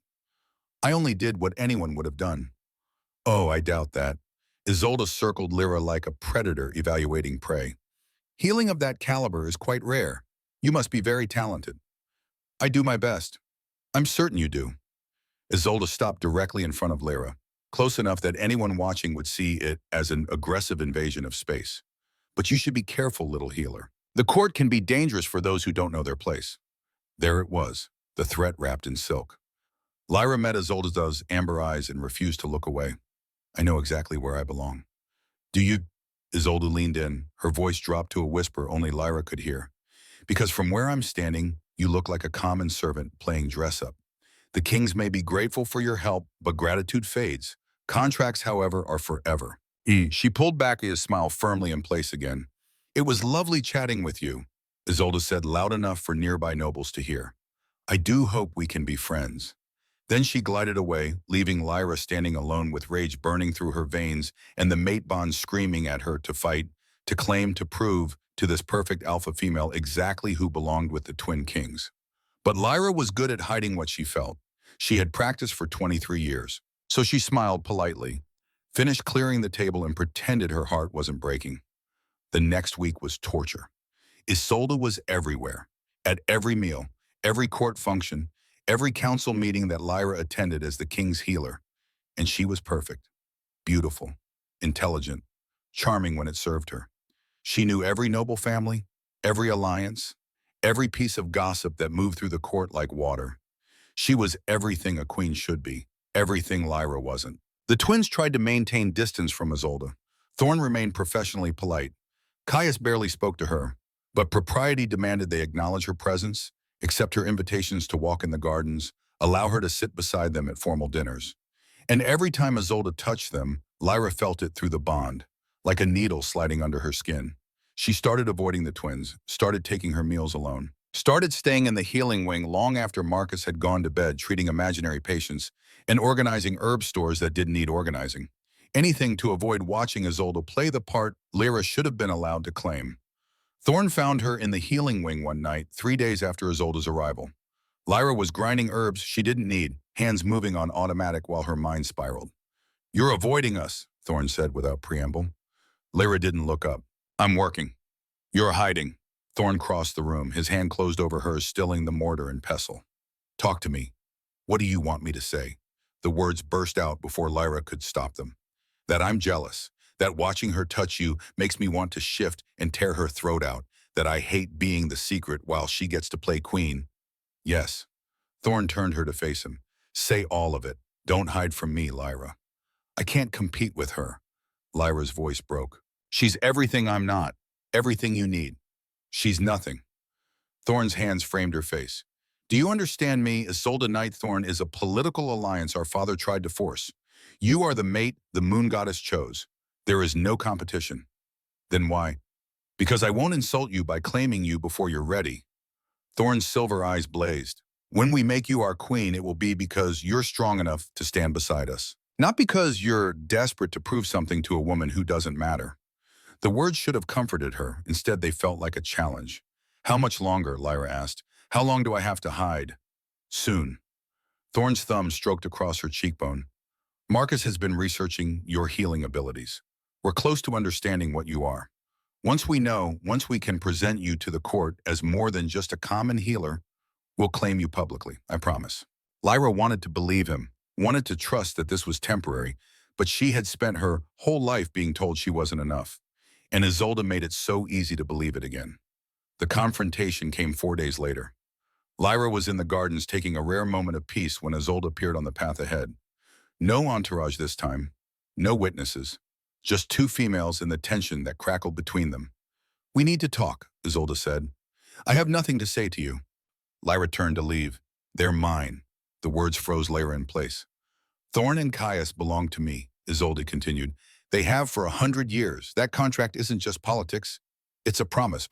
I only did what anyone would have done. Oh, I doubt that. Isolde circled Lyra like a predator evaluating prey. Healing of that caliber is quite rare. You must be very talented. I do my best. I'm certain you do. Isolde stopped directly in front of Lyra, close enough that anyone watching would see it as an aggressive invasion of space. But you should be careful, little healer. The court can be dangerous for those who don't know their place. There it was, the threat wrapped in silk. Lyra met Isolde's amber eyes and refused to look away. I know exactly where I belong. Do you? Isolde leaned in. Her voice dropped to a whisper only Lyra could hear. Because from where I'm standing, you look like a common servant playing dress-up. The kings may be grateful for your help, but gratitude fades. Contracts, however, are forever. She pulled back his smile firmly in place again. It was lovely chatting with you, Isolde said loud enough for nearby nobles to hear. I do hope we can be friends. Then she glided away, leaving Lyra standing alone with rage burning through her veins and the mate bond screaming at her to fight, to claim, to prove to this perfect alpha female exactly who belonged with the twin kings. But Lyra was good at hiding what she felt. She had practiced for 23 years, so she smiled politely, finished clearing the table and pretended her heart wasn't breaking. The next week was torture. Isolde was everywhere, at every meal, every court function, every council meeting that Lyra attended as the king's healer. And she was perfect, beautiful, intelligent, charming when it served her. She knew every noble family, every alliance, every piece of gossip that moved through the court like water. She was everything a queen should be, everything Lyra wasn't. The twins tried to maintain distance from Isolde. Thorn remained professionally polite. Caius barely spoke to her, but propriety demanded they acknowledge her presence, accept her invitations to walk in the gardens, allow her to sit beside them at formal dinners. And every time Isolde touched them, Lyra felt it through the bond, like a needle sliding under her skin. She started avoiding the twins, started taking her meals alone, started staying in the healing wing long after Marcus had gone to bed, treating imaginary patients, and organizing herb stores that didn't need organizing. Anything to avoid watching Isolde play the part Lyra should have been allowed to claim. Thorn found her in the healing wing one night, 3 days after Isolde's arrival. Lyra was grinding herbs she didn't need, hands moving on automatic while her mind spiraled. "You're avoiding us," Thorn said without preamble. Lyra didn't look up. "I'm working." "You're hiding." Thorn crossed the room, his hand closed over hers, stilling the mortar and pestle. "Talk to me. What do you want me to say?" The words burst out before Lyra could stop them. "That I'm jealous. That watching her touch you makes me want to shift and tear her throat out. That I hate being the secret while she gets to play queen." "Yes." Thorn turned her to face him. "Say all of it. Don't hide from me, Lyra." "I can't compete with her." Lyra's voice broke. "She's everything I'm not. Everything you need." "She's nothing." Thorn's hands framed her face. "Do you understand me? Isolde Nightthorn is a political alliance our father tried to force. You are the mate the moon goddess chose. There is no competition." "Then why?" "Because I won't insult you by claiming you before you're ready." Thorn's silver eyes blazed. "When we make you our queen, it will be because you're strong enough to stand beside us. Not because you're desperate to prove something to a woman who doesn't matter." The words should have comforted her. Instead, they felt like a challenge. "How much longer?" Lyra asked. "How long do I have to hide?" "Soon." Thorn's thumb stroked across her cheekbone. "Marcus has been researching your healing abilities. We're close to understanding what you are. Once we can present you to the court as more than just a common healer, we'll claim you publicly, I promise." Lyra wanted to believe him, wanted to trust that this was temporary, but she had spent her whole life being told she wasn't enough. And Isolde made it so easy to believe it again. The confrontation came 4 days later. Lyra was in the gardens taking a rare moment of peace when Isolde appeared on the path ahead. No entourage this time, no witnesses, just two females and the tension that crackled between them. "We need to talk," Isolde said. "I have nothing to say to you." Lyra turned to leave. "They're mine." The words froze Lyra in place. "Thorn and Caius belong to me," Isolde continued. "They have for 100 years. That contract isn't just politics. It's a promise.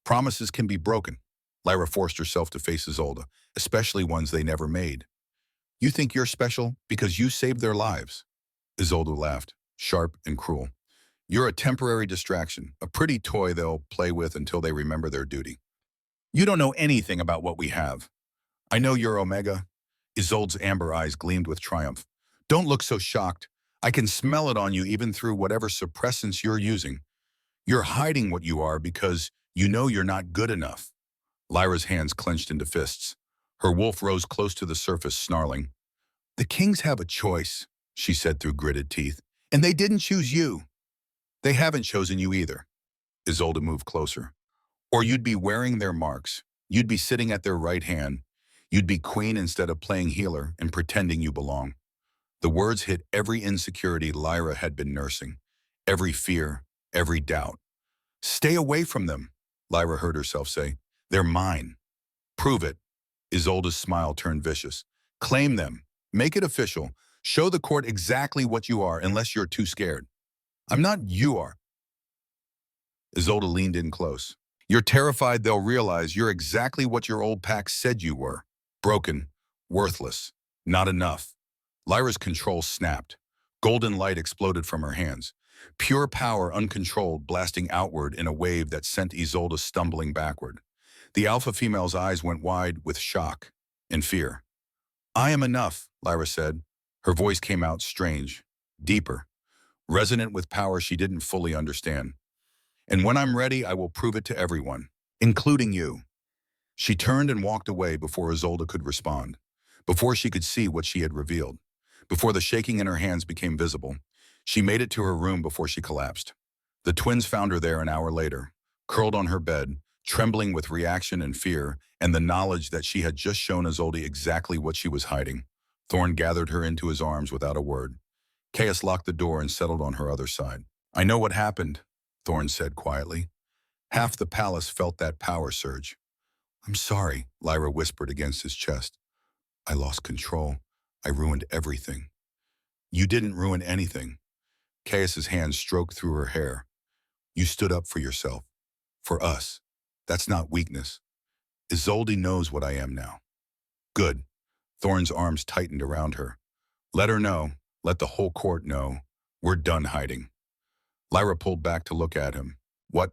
Promises can be broken." Lyra forced herself to face Isolde, especially ones they never made. "You think you're special because you saved their lives." Isolde laughed, sharp and cruel. "You're a temporary distraction, a pretty toy they'll play with until they remember their duty. You don't know anything about what we have." "I know you're Omega." Isolde's amber eyes gleamed with triumph. "Don't look so shocked. I can smell it on you even through whatever suppressants you're using. You're hiding what you are because you know you're not good enough." Lyra's hands clenched into fists. Her wolf rose close to the surface, snarling. "The kings have a choice," she said through gritted teeth, "and they didn't choose you." "They haven't chosen you either." Isolde moved closer. "Or you'd be wearing their marks. You'd be sitting at their right hand. You'd be queen instead of playing healer and pretending you belong." The words hit every insecurity Lyra had been nursing, every fear, every doubt. "Stay away from them," Lyra heard herself say. "They're mine." "Prove it." Isolde's smile turned vicious. "Claim them. Make it official. Show the court exactly what you are unless you're too scared." "I'm not you are." Isolde leaned in close. "You're terrified they'll realize you're exactly what your old pack said you were. Broken, worthless, not enough." Lyra's control snapped. Golden light exploded from her hands. Pure power uncontrolled, blasting outward in a wave that sent Isolde stumbling backward. The alpha female's eyes went wide with shock and fear. "I am enough," Lyra said. Her voice came out strange, deeper, resonant with power she didn't fully understand. "And when I'm ready, I will prove it to everyone, including you." She turned and walked away before Isolde could respond, before she could see what she had revealed, before the shaking in her hands became visible. She made it to her room before she collapsed. The twins found her there an hour later, curled on her bed, trembling with reaction and fear, and the knowledge that she had just shown Isolde exactly what she was hiding. Thorn gathered her into his arms without a word. Caius locked the door and settled on her other side. "I know what happened," Thorn said quietly. Half the palace felt that power surge. "I'm sorry," Lyra whispered against his chest. "I lost control. I ruined everything." "You didn't ruin anything." Caius's hand stroked through her hair. You stood up for yourself, for us. That's not weakness. Isolde knows what I am now. Good. Thorne's arms tightened around her. Let her know, let the whole court know. We're done hiding. Lyra pulled back to look at him. What?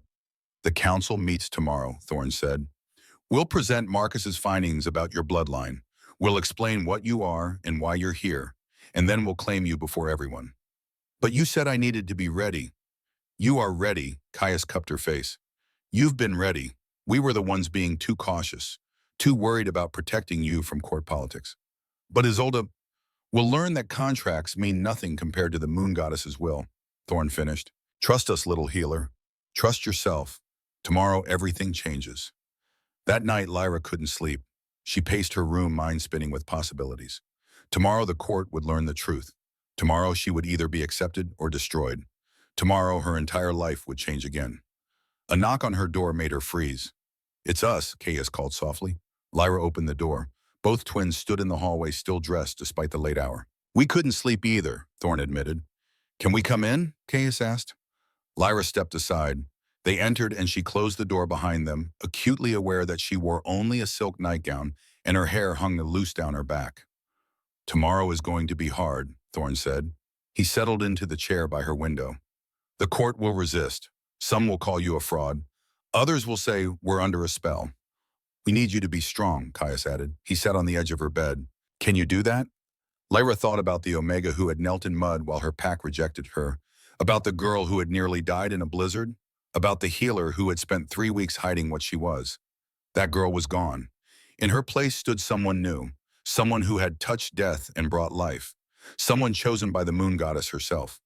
The council meets tomorrow, Thorne said. We'll present Marcus's findings about your bloodline. We'll explain what you are and why you're here, and then we'll claim you before everyone. But you said I needed to be ready. You are ready, Caius cupped her face. You've been ready. We were the ones being too cautious, too worried about protecting you from court politics. But Isolde, we'll learn that contracts mean nothing compared to the moon goddess's will, Thorne finished. Trust us, little healer. Trust yourself. Tomorrow everything changes. That night, Lyra couldn't sleep. She paced her room, mind spinning with possibilities. Tomorrow the court would learn the truth. Tomorrow she would either be accepted or destroyed. Tomorrow her entire life would change again. A knock on her door made her freeze. It's us, Caius called softly. Lyra opened the door. Both twins stood in the hallway still dressed despite the late hour. We couldn't sleep either, Thorne admitted. Can we come in? Caius asked. Lyra stepped aside. They entered and she closed the door behind them, acutely aware that she wore only a silk nightgown and her hair hung loose down her back. Tomorrow is going to be hard, Thorne said. He settled into the chair by her window. The court will resist. Some will call you a fraud. Others will say we're under a spell. We need you to be strong, Caius added. He sat on the edge of her bed. Can you do that? Lyra thought about the Omega who had knelt in mud while her pack rejected her, about the girl who had nearly died in a blizzard, about the healer who had spent 3 weeks hiding what she was. That girl was gone. In her place stood someone new, someone who had touched death and brought life, someone chosen by the moon goddess herself.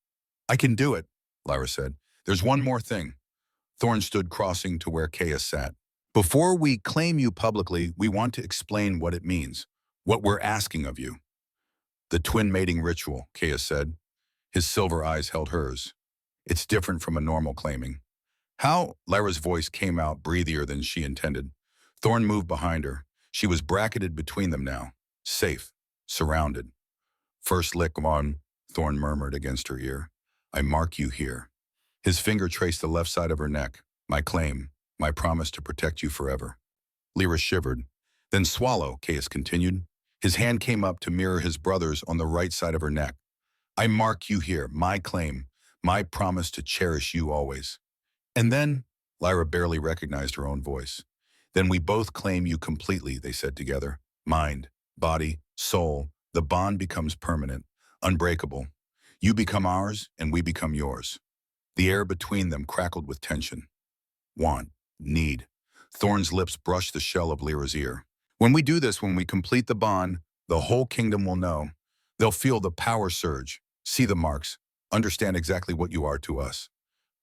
I can do it, Lyra said. There's one more thing. Thorne stood crossing to where Caius sat. Before we claim you publicly, we want to explain what it means, what we're asking of you. The twin mating ritual, Caius said. His silver eyes held hers. It's different from a normal claiming. How? Lyra's voice came out breathier than she intended. Thorne moved behind her. She was bracketed between them now. Safe. Surrounded. First lick on, Thorne murmured against her ear. I mark you here. His finger traced the left side of her neck. My claim. My promise to protect you forever. Lyra shivered. Then swallow, Caius continued. His hand came up to mirror his brother's on the right side of her neck. I mark you here. My claim. My promise to cherish you always. And then, Lyra barely recognized her own voice. Then we both claim you completely, they said together. Mind, body, soul, the bond becomes permanent, unbreakable. You become ours, and we become yours. The air between them crackled with tension. Want, need. Thorne's lips brushed the shell of Lyra's ear. When we do this, when we complete the bond, the whole kingdom will know. They'll feel the power surge, see the marks, understand exactly what you are to us.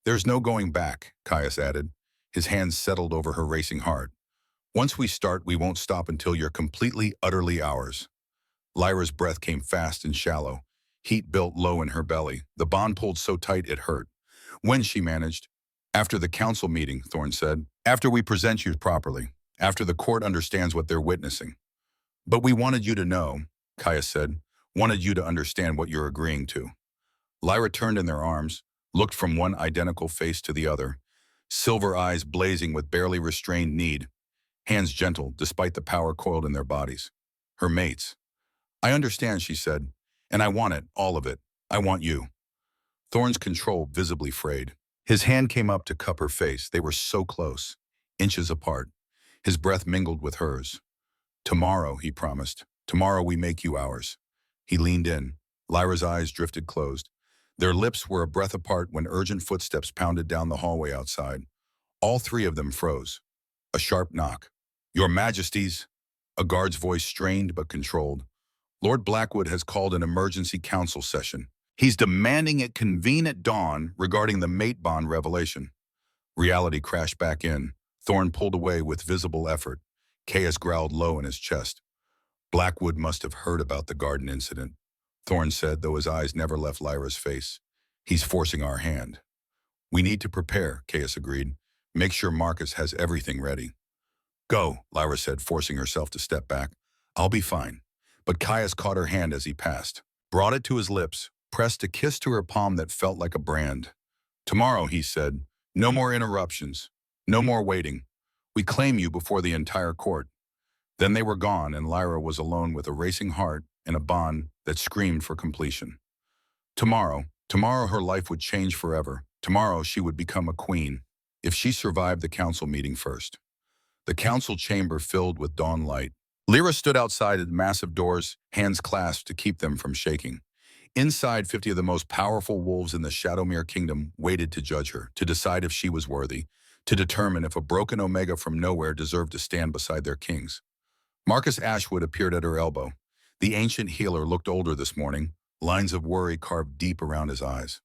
There's no going back, Caius added. His hands settled over her racing heart. Once we start, we won't stop until you're completely, utterly ours. Lyra's breath came fast and shallow. Heat built low in her belly. The bond pulled so tight it hurt. When she managed. After the council meeting, Thorne said. After we present you properly. After the court understands what they're witnessing. But we wanted you to know, Caius said. Wanted you to understand what you're agreeing to. Lyra turned in their arms, looked from one identical face to the other, silver eyes blazing with barely restrained need, hands gentle despite the power coiled in their bodies. Her mates. I understand, she said, and I want it, all of it. I want you. Thorne's control visibly frayed. His hand came up to cup her face. They were so close, inches apart. His breath mingled with hers. Tomorrow, he promised. Tomorrow we make you ours. He leaned in. Lyra's eyes drifted closed. Their lips were a breath apart when urgent footsteps pounded down the hallway outside. All three of them froze. A sharp knock. Your Majesties, a guard's voice strained but controlled. Lord Blackwood has called an emergency council session. He's demanding it convene at dawn regarding the mate bond revelation. Reality crashed back in. Thorne pulled away with visible effort. Caius growled low in his chest. Blackwood must have heard about the garden incident, Thorne said, though his eyes never left Lyra's face. He's forcing our hand. We need to prepare, Caius agreed. Make sure Marcus has everything ready. Go, Lyra said, forcing herself to step back. I'll be fine. But Caius caught her hand as he passed, brought it to his lips, pressed a kiss to her palm that felt like a brand. Tomorrow, he said, No more interruptions. No more waiting. We claim you before the entire court. Then they were gone, and Lyra was alone with a racing heart and a bond that screamed for completion. Tomorrow her life would change forever. Tomorrow she would become a queen, if she survived the council meeting first. The council chamber filled with dawn light. Lyra stood outside the massive doors, hands clasped to keep them from shaking. Inside, 50 of the most powerful wolves in the Shadowmere kingdom waited to judge her, to decide if she was worthy, to determine if a broken Omega from nowhere deserved to stand beside their kings. Marcus Ashwood appeared at her elbow. The ancient healer looked older this morning, lines of worry carved deep around his eyes.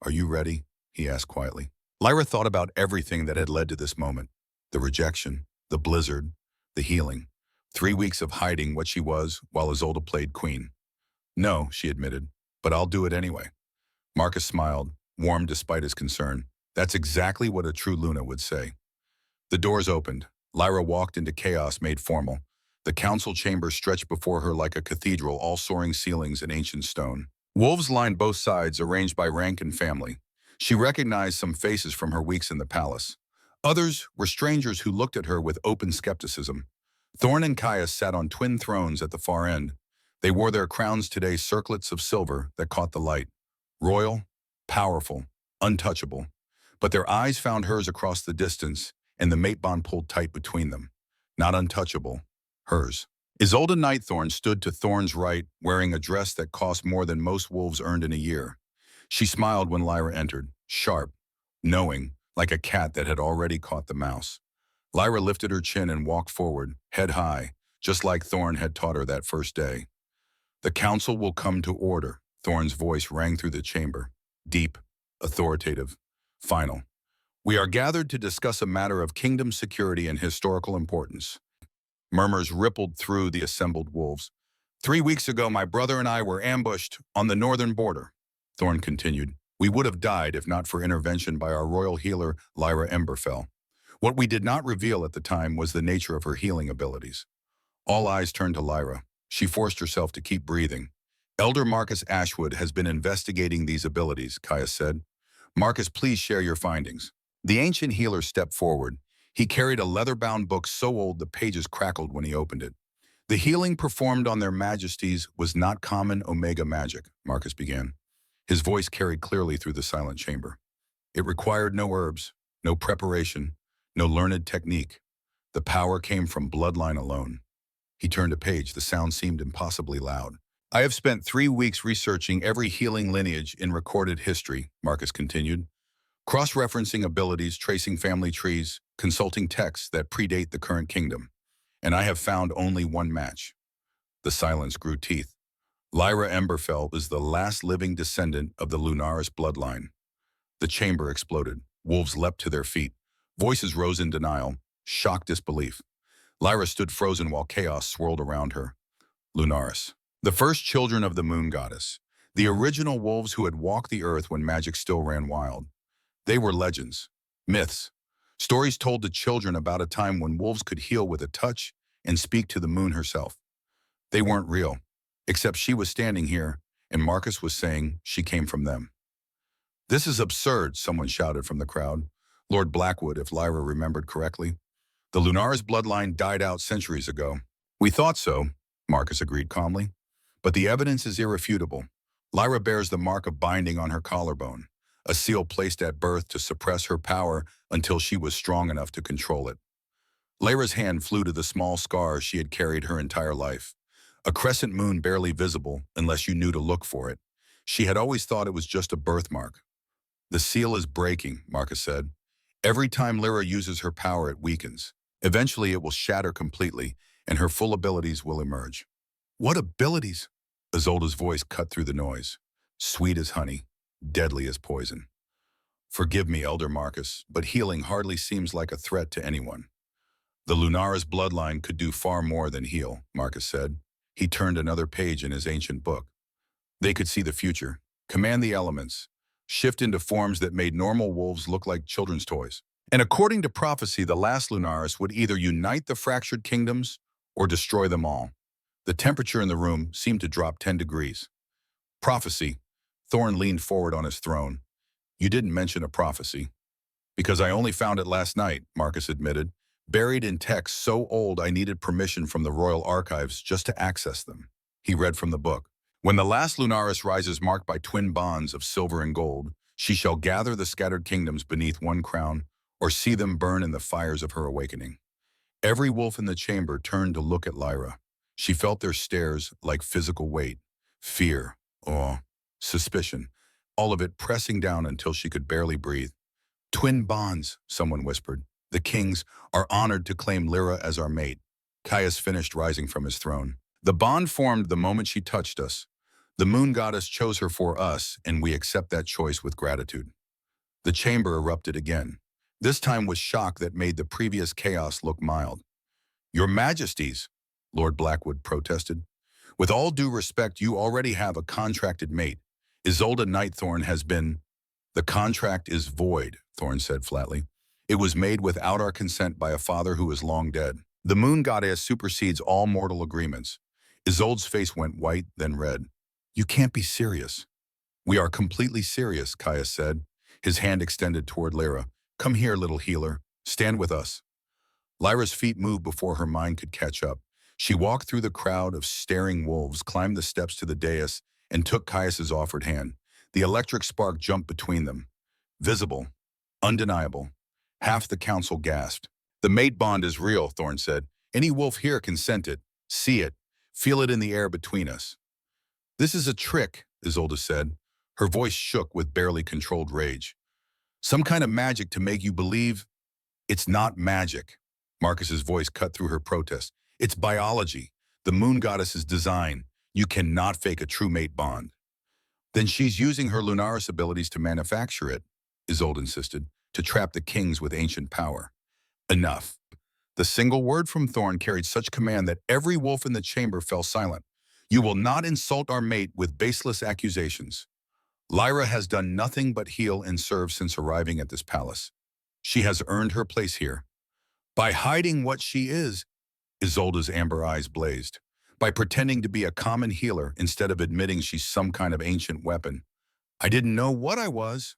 "Are you ready?" he asked quietly. Lyra thought about everything that had led to this moment. The rejection, the blizzard, the healing. 3 weeks of hiding what she was while Isolde played queen. "No," she admitted, "but I'll do it anyway." Marcus smiled, warm despite his concern. That's exactly what a true Luna would say. The doors opened. Lyra walked into chaos made formal. The council chamber stretched before her like a cathedral, all soaring ceilings and ancient stone. Wolves lined both sides, arranged by rank and family. She recognized some faces from her weeks in the palace. Others were strangers who looked at her with open skepticism. Thorn and Caius sat on twin thrones at the far end. They wore their crowns today, circlets of silver that caught the light. Royal, powerful, untouchable. But their eyes found hers across the distance, and the mate bond pulled tight between them. Not untouchable, hers. Isolde Nightthorn stood to Thorn's right, wearing a dress that cost more than most wolves earned in a year. She smiled when Lyra entered, sharp, knowing, like a cat that had already caught the mouse. Lyra lifted her chin and walked forward, head high, just like Thorn had taught her that first day. "The council will come to order," Thorn's voice rang through the chamber, deep, authoritative, final. "We are gathered to discuss a matter of kingdom security and historical importance." Murmurs rippled through the assembled wolves. "3 weeks ago, my brother and I were ambushed on the northern border," Thorn continued. "We would have died if not for intervention by our royal healer, Lyra Emberfell. What we did not reveal at the time was the nature of her healing abilities." All eyes turned to Lyra. She forced herself to keep breathing. "Elder Marcus Ashwood has been investigating these abilities," Caius said. "Marcus, please share your findings." The ancient healer stepped forward. He carried a leather-bound book so old the pages crackled when he opened it. "The healing performed on their majesties was not common Omega magic," Marcus began. His voice carried clearly through the silent chamber. "It required no herbs, no preparation, no learned technique. The power came from bloodline alone." He turned a page. The sound seemed impossibly loud. "I have spent 3 weeks researching every healing lineage in recorded history," Marcus continued. "Cross-referencing abilities, tracing family trees, consulting texts that predate the current kingdom. And I have found only one match." The silence grew teeth. Lyra Emberfell is the last living descendant of the Lunaris bloodline. The chamber exploded. Wolves leapt to their feet. Voices rose in denial, shocked disbelief. Lyra stood frozen while chaos swirled around her. Lunaris. The first children of the moon goddess. The original wolves who had walked the earth when magic still ran wild. They were legends, myths, stories told to children about a time when wolves could heal with a touch and speak to the moon herself. They weren't real, except she was standing here, and Marcus was saying she came from them. "This is absurd," someone shouted from the crowd. Lord Blackwood, if Lyra remembered correctly. "The Lunaris bloodline died out centuries ago." "We thought so," Marcus agreed calmly. "But the evidence is irrefutable. Lyra bears the mark of binding on her collarbone, a seal placed at birth to suppress her power until she was strong enough to control it." Lyra's hand flew to the small scar she had carried her entire life. A crescent moon barely visible unless you knew to look for it. She had always thought it was just a birthmark. "The seal is breaking," Marcus said. "Every time Lyra uses her power, it weakens. Eventually, it will shatter completely, and her full abilities will emerge." "What abilities?" Isolde's voice cut through the noise. Sweet as honey, deadly as poison. "Forgive me, Elder Marcus, but healing hardly seems like a threat to anyone." "The Lunaris bloodline could do far more than heal," Marcus said. He turned another page in his ancient book. "They could see the future, command the elements, shift into forms that made normal wolves look like children's toys. And according to prophecy, the last Lunaris would either unite the fractured kingdoms or destroy them all." The temperature in the room seemed to drop 10 degrees. "Prophecy." Thorn leaned forward on his throne. "You didn't mention a prophecy." Because I only found it last night, Marcus admitted, buried in texts so old I needed permission from the Royal Archives just to access them. He read from the book. When the last Lunaris rises marked by twin bonds of silver and gold, she shall gather the scattered kingdoms beneath one crown, or see them burn in the fires of her awakening. Every wolf in the chamber turned to look at Lyra. She felt their stares like physical weight, fear, awe, suspicion, all of it pressing down until she could barely breathe. Twin bonds, someone whispered. The kings are honored to claim Lyra as our mate. Caius finished rising from his throne. The bond formed the moment she touched us. The moon goddess chose her for us, and we accept that choice with gratitude. The chamber erupted again, this time with shock that made the previous chaos look mild. Your Majesties, Lord Blackwood protested. With all due respect, you already have a contracted mate. Isolde Nightthorn has been... The contract is void, Thorn said flatly. It was made without our consent by a father who is long dead. The moon goddess supersedes all mortal agreements. Isolde's face went white, then red. You can't be serious. We are completely serious, Caius said, his hand extended toward Lyra. Come here, little healer. Stand with us. Lyra's feet moved before her mind could catch up. She walked through the crowd of staring wolves, climbed the steps to the dais, and took Caius's offered hand. The electric spark jumped between them. Visible, undeniable. Half the council gasped. The mate bond is real, Thorn said. Any wolf here can scent it, see it, feel it in the air between us. This is a trick, Isolde said. Her voice shook with barely controlled rage. Some kind of magic to make you believe it's not magic. Marcus's voice cut through her protest. It's biology, the moon goddess's design. You cannot fake a true mate bond. Then she's using her Lunaris abilities to manufacture it, Isolde insisted, to trap the kings with ancient power. Enough. The single word from Thorn carried such command that every wolf in the chamber fell silent. You will not insult our mate with baseless accusations. Lyra has done nothing but heal and serve since arriving at this palace. She has earned her place here. By hiding what she is, Isolde's amber eyes blazed. By pretending to be a common healer instead of admitting she's some kind of ancient weapon. I didn't know what I was.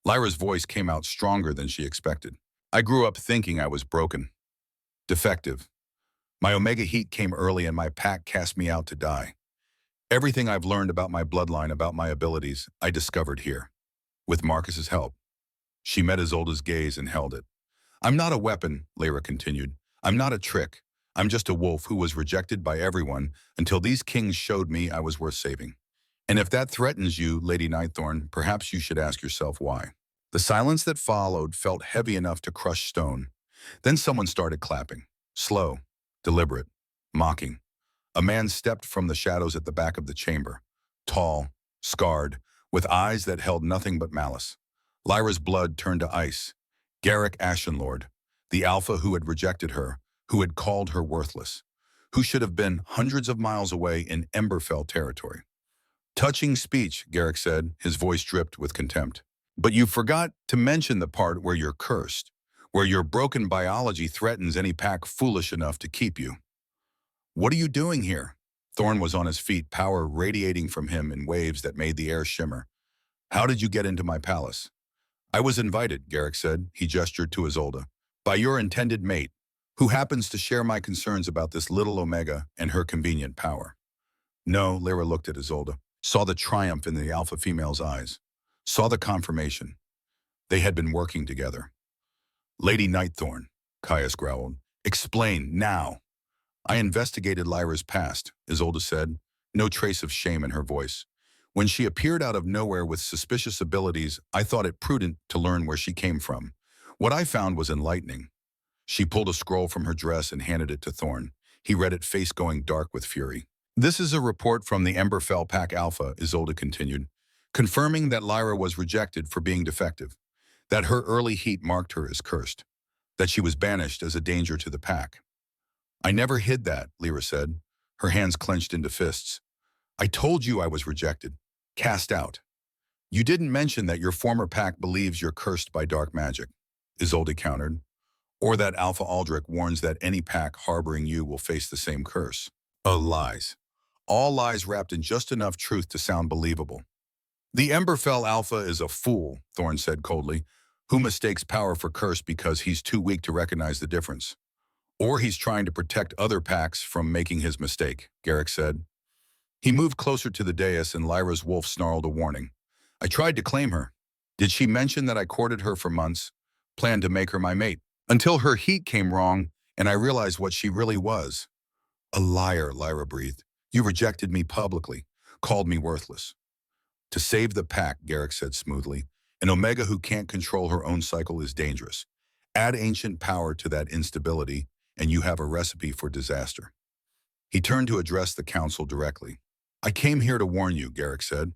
Lyra's voice came out stronger than she expected. I grew up thinking I was broken. Defective. My Omega heat came early and my pack cast me out to die. Everything I've learned about my bloodline, about my abilities, I discovered here. With Marcus's help. She met Isolde's gaze and held it. I'm not a weapon, Lyra continued. I'm not a trick. I'm just a wolf who was rejected by everyone until these kings showed me I was worth saving. And if that threatens you, Lady Nightthorn, perhaps you should ask yourself why. The silence that followed felt heavy enough to crush stone. Then someone started clapping. Slow, deliberate, mocking. A man stepped from the shadows at the back of the chamber. Tall, scarred, with eyes that held nothing but malice. Lyra's blood turned to ice. Garrick Ashenlord, the Alpha who had rejected her, who had called her worthless, who should have been hundreds of miles away in Emberfell territory. Touching speech, Garrick said, his voice dripped with contempt. But you forgot to mention the part where you're cursed, where your broken biology threatens any pack foolish enough to keep you. What are you doing here? Thorn was on his feet, power radiating from him in waves that made the air shimmer. How did you get into my palace? I was invited, Garrick said. He gestured to Isolde. By your intended mate, who happens to share my concerns about this little Omega and her convenient power. No, Lyra looked at Isolde, saw the triumph in the alpha female's eyes, saw the confirmation. They had been working together. Lady Nightthorn, Caius growled. Explain, now. I investigated Lyra's past, Isolde said, no trace of shame in her voice. When she appeared out of nowhere with suspicious abilities, I thought it prudent to learn where she came from. What I found was enlightening. She pulled a scroll from her dress and handed it to Thorn. He read it, face going dark with fury. This is a report from the Emberfell Pack Alpha, Isolde continued, confirming that Lyra was rejected for being defective, that her early heat marked her as cursed, that she was banished as a danger to the pack. I never hid that, Lyra said, her hands clenched into fists. I told you I was rejected, cast out. You didn't mention that your former pack believes you're cursed by dark magic, Isolde countered, or that Alpha Aldrich warns that any pack harboring you will face the same curse. Oh, lies. All lies wrapped in just enough truth to sound believable. The Emberfell Alpha is a fool, Thorn said coldly, Who mistakes power for curse because he's too weak to recognize the difference? Or he's trying to protect other packs from making his mistake, Garrick said. He moved closer to the dais and Lyra's wolf snarled a warning. I tried to claim her. Did she mention that I courted her for months, planned to make her my mate? Until her heat came wrong and I realized what she really was. A liar, Lyra breathed. You rejected me publicly, called me worthless. To save the pack, Garrick said smoothly, an Omega who can't control her own cycle is dangerous. Add ancient power to that instability, and you have a recipe for disaster. He turned to address the council directly. I came here to warn you, Garrick said.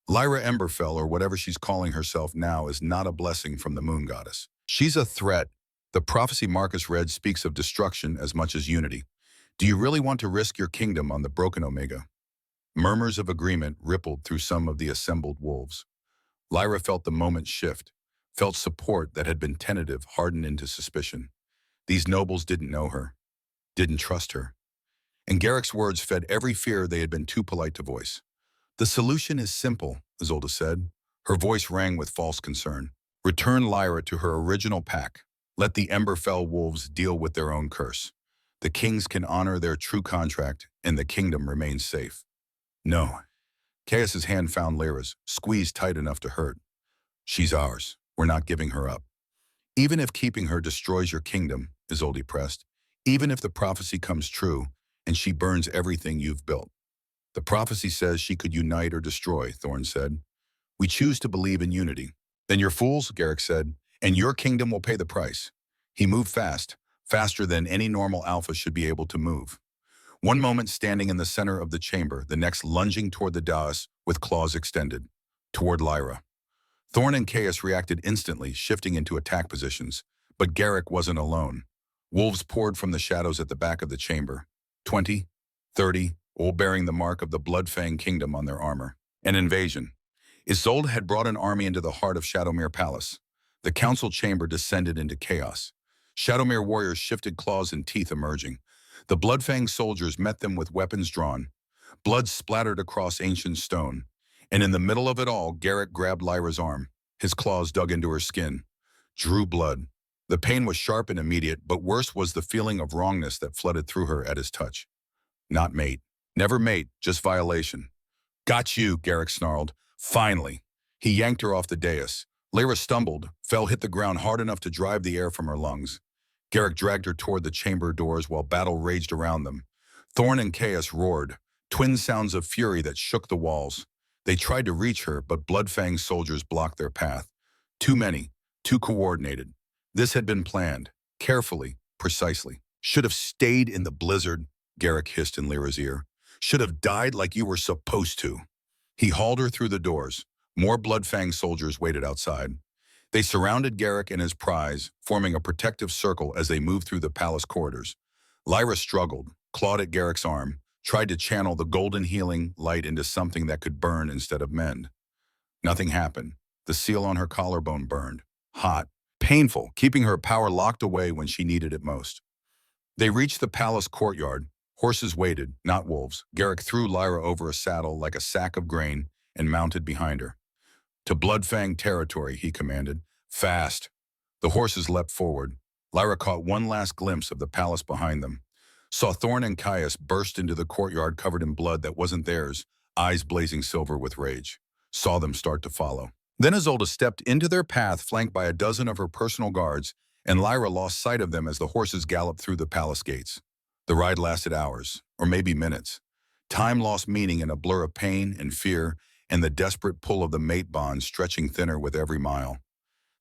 Lyra Emberfell, or whatever she's calling herself now, is not a blessing from the moon goddess. She's a threat. The prophecy Marcus read speaks of destruction as much as unity. Do you really want to risk your kingdom on the broken Omega? Murmurs of agreement rippled through some of the assembled wolves. Lyra felt the moment shift, felt support that had been tentative harden into suspicion. These nobles didn't know her, didn't trust her. And Garrick's words fed every fear they had been too polite to voice. The solution is simple, Isolde said. Her voice rang with false concern. Return Lyra to her original pack. Let the Emberfell wolves deal with their own curse. The kings can honor their true contract, and the kingdom remains safe. No. Chaos's hand found Lyra's, squeezed tight enough to hurt. She's ours. We're not giving her up. Even if keeping her destroys your kingdom, Isolde pressed, even if the prophecy comes true and she burns everything you've built. The prophecy says she could unite or destroy, Thorn said. We choose to believe in unity. Then you're fools, Garrick said, and your kingdom will pay the price. He moved fast, faster than any normal alpha should be able to move. One moment standing in the center of the chamber, the next lunging toward the dais with claws extended, toward Lyra. Thorn and Chaos reacted instantly, shifting into attack positions, but Garrick wasn't alone. Wolves poured from the shadows at the back of the chamber, 20, 30, all bearing the mark of the Bloodfang Kingdom on their armor. An invasion. Isolde had brought an army into the heart of Shadowmere Palace. The council chamber descended into chaos. Shadowmere warriors shifted, claws and teeth emerging. The Bloodfang soldiers met them with weapons drawn. Blood splattered across ancient stone. And in the middle of it all, Garrick grabbed Lyra's arm. His claws dug into her skin. Drew blood. The pain was sharp and immediate, but worse was the feeling of wrongness that flooded through her at his touch. Not mate. Never mate, just violation. Got you, Garrick snarled. Finally. He yanked her off the dais. Lyra stumbled, fell, hit the ground hard enough to drive the air from her lungs. Garrick dragged her toward the chamber doors while battle raged around them. Thorn and Chaos roared, twin sounds of fury that shook the walls. They tried to reach her, but Bloodfang's soldiers blocked their path. Too many, too coordinated. This had been planned, carefully, precisely. Should have stayed in the blizzard, Garrick hissed in Lyra's ear. Should have died like you were supposed to. He hauled her through the doors. More Bloodfang soldiers waited outside. They surrounded Garrick and his prize, forming a protective circle as they moved through the palace corridors. Lyra struggled, clawed at Garrick's arm, tried to channel the golden healing light into something that could burn instead of mend. Nothing happened. The seal on her collarbone burned. Hot, painful, keeping her power locked away when she needed it most. They reached the palace courtyard. Horses waited, not wolves. Garrick threw Lyra over a saddle like a sack of grain and mounted behind her. To Bloodfang territory, he commanded. Fast. The horses leapt forward. Lyra caught one last glimpse of the palace behind them. Saw Thorn and Caius burst into the courtyard covered in blood that wasn't theirs, eyes blazing silver with rage. Saw them start to follow. Then Isolde stepped into their path, flanked by a dozen of her personal guards, and Lyra lost sight of them as the horses galloped through the palace gates. The ride lasted hours, or maybe minutes. Time lost meaning in a blur of pain and fear, and the desperate pull of the mate bond stretching thinner with every mile.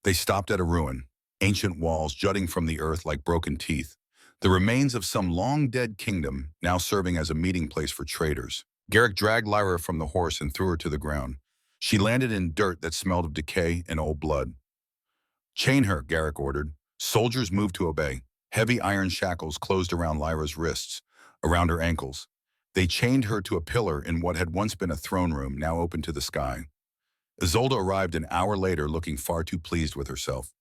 They stopped at a ruin, ancient walls jutting from the earth like broken teeth, the remains of some long-dead kingdom now serving as a meeting place for traders. Garrick dragged Lyra from the horse and threw her to the ground. She landed in dirt that smelled of decay and old blood. Chain her, Garrick ordered. Soldiers moved to obey. Heavy iron shackles closed around Lyra's wrists, around her ankles. They chained her to a pillar in what had once been a throne room, now open to the sky. Isolde arrived an hour later looking far too pleased with herself.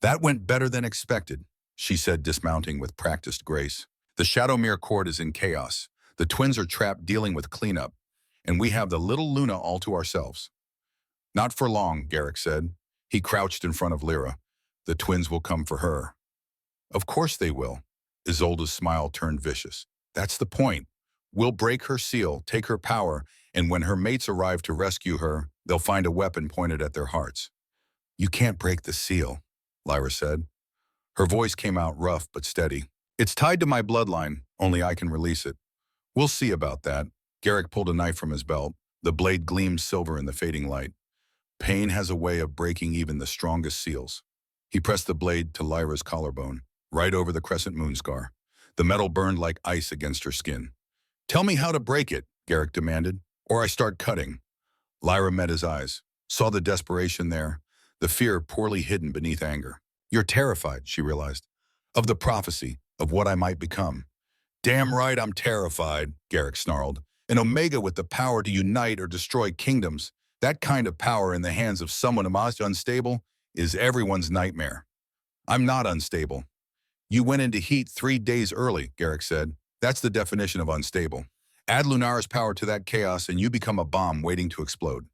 That went better than expected, she said, dismounting with practiced grace. The Shadowmere court is in chaos. The twins are trapped dealing with cleanup, and we have the little Luna all to ourselves. Not for long, Garrick said. He crouched in front of Lyra. The twins will come for her. Of course they will. Isolde's smile turned vicious. That's the point. We'll break her seal, take her power, and when her mates arrive to rescue her, they'll find a weapon pointed at their hearts. You can't break the seal, Lyra said. Her voice came out rough but steady. It's tied to my bloodline, only I can release it. We'll see about that. Garrick pulled a knife from his belt. The blade gleamed silver in the fading light. Pain has a way of breaking even the strongest seals. He pressed the blade to Lyra's collarbone, right over the crescent moon scar. The metal burned like ice against her skin. Tell me how to break it, Garrick demanded, or I start cutting. Lyra met his eyes, saw the desperation there, the fear poorly hidden beneath anger. You're terrified, she realized, of the prophecy, of what I might become. Damn right I'm terrified, Garrick snarled. An Omega with the power to unite or destroy kingdoms. That kind of power in the hands of someone unstable is everyone's nightmare. I'm not unstable. You went into heat 3 days early, Garrick said. That's the definition of unstable. Add Lunara's power to that chaos and you become a bomb waiting to explode.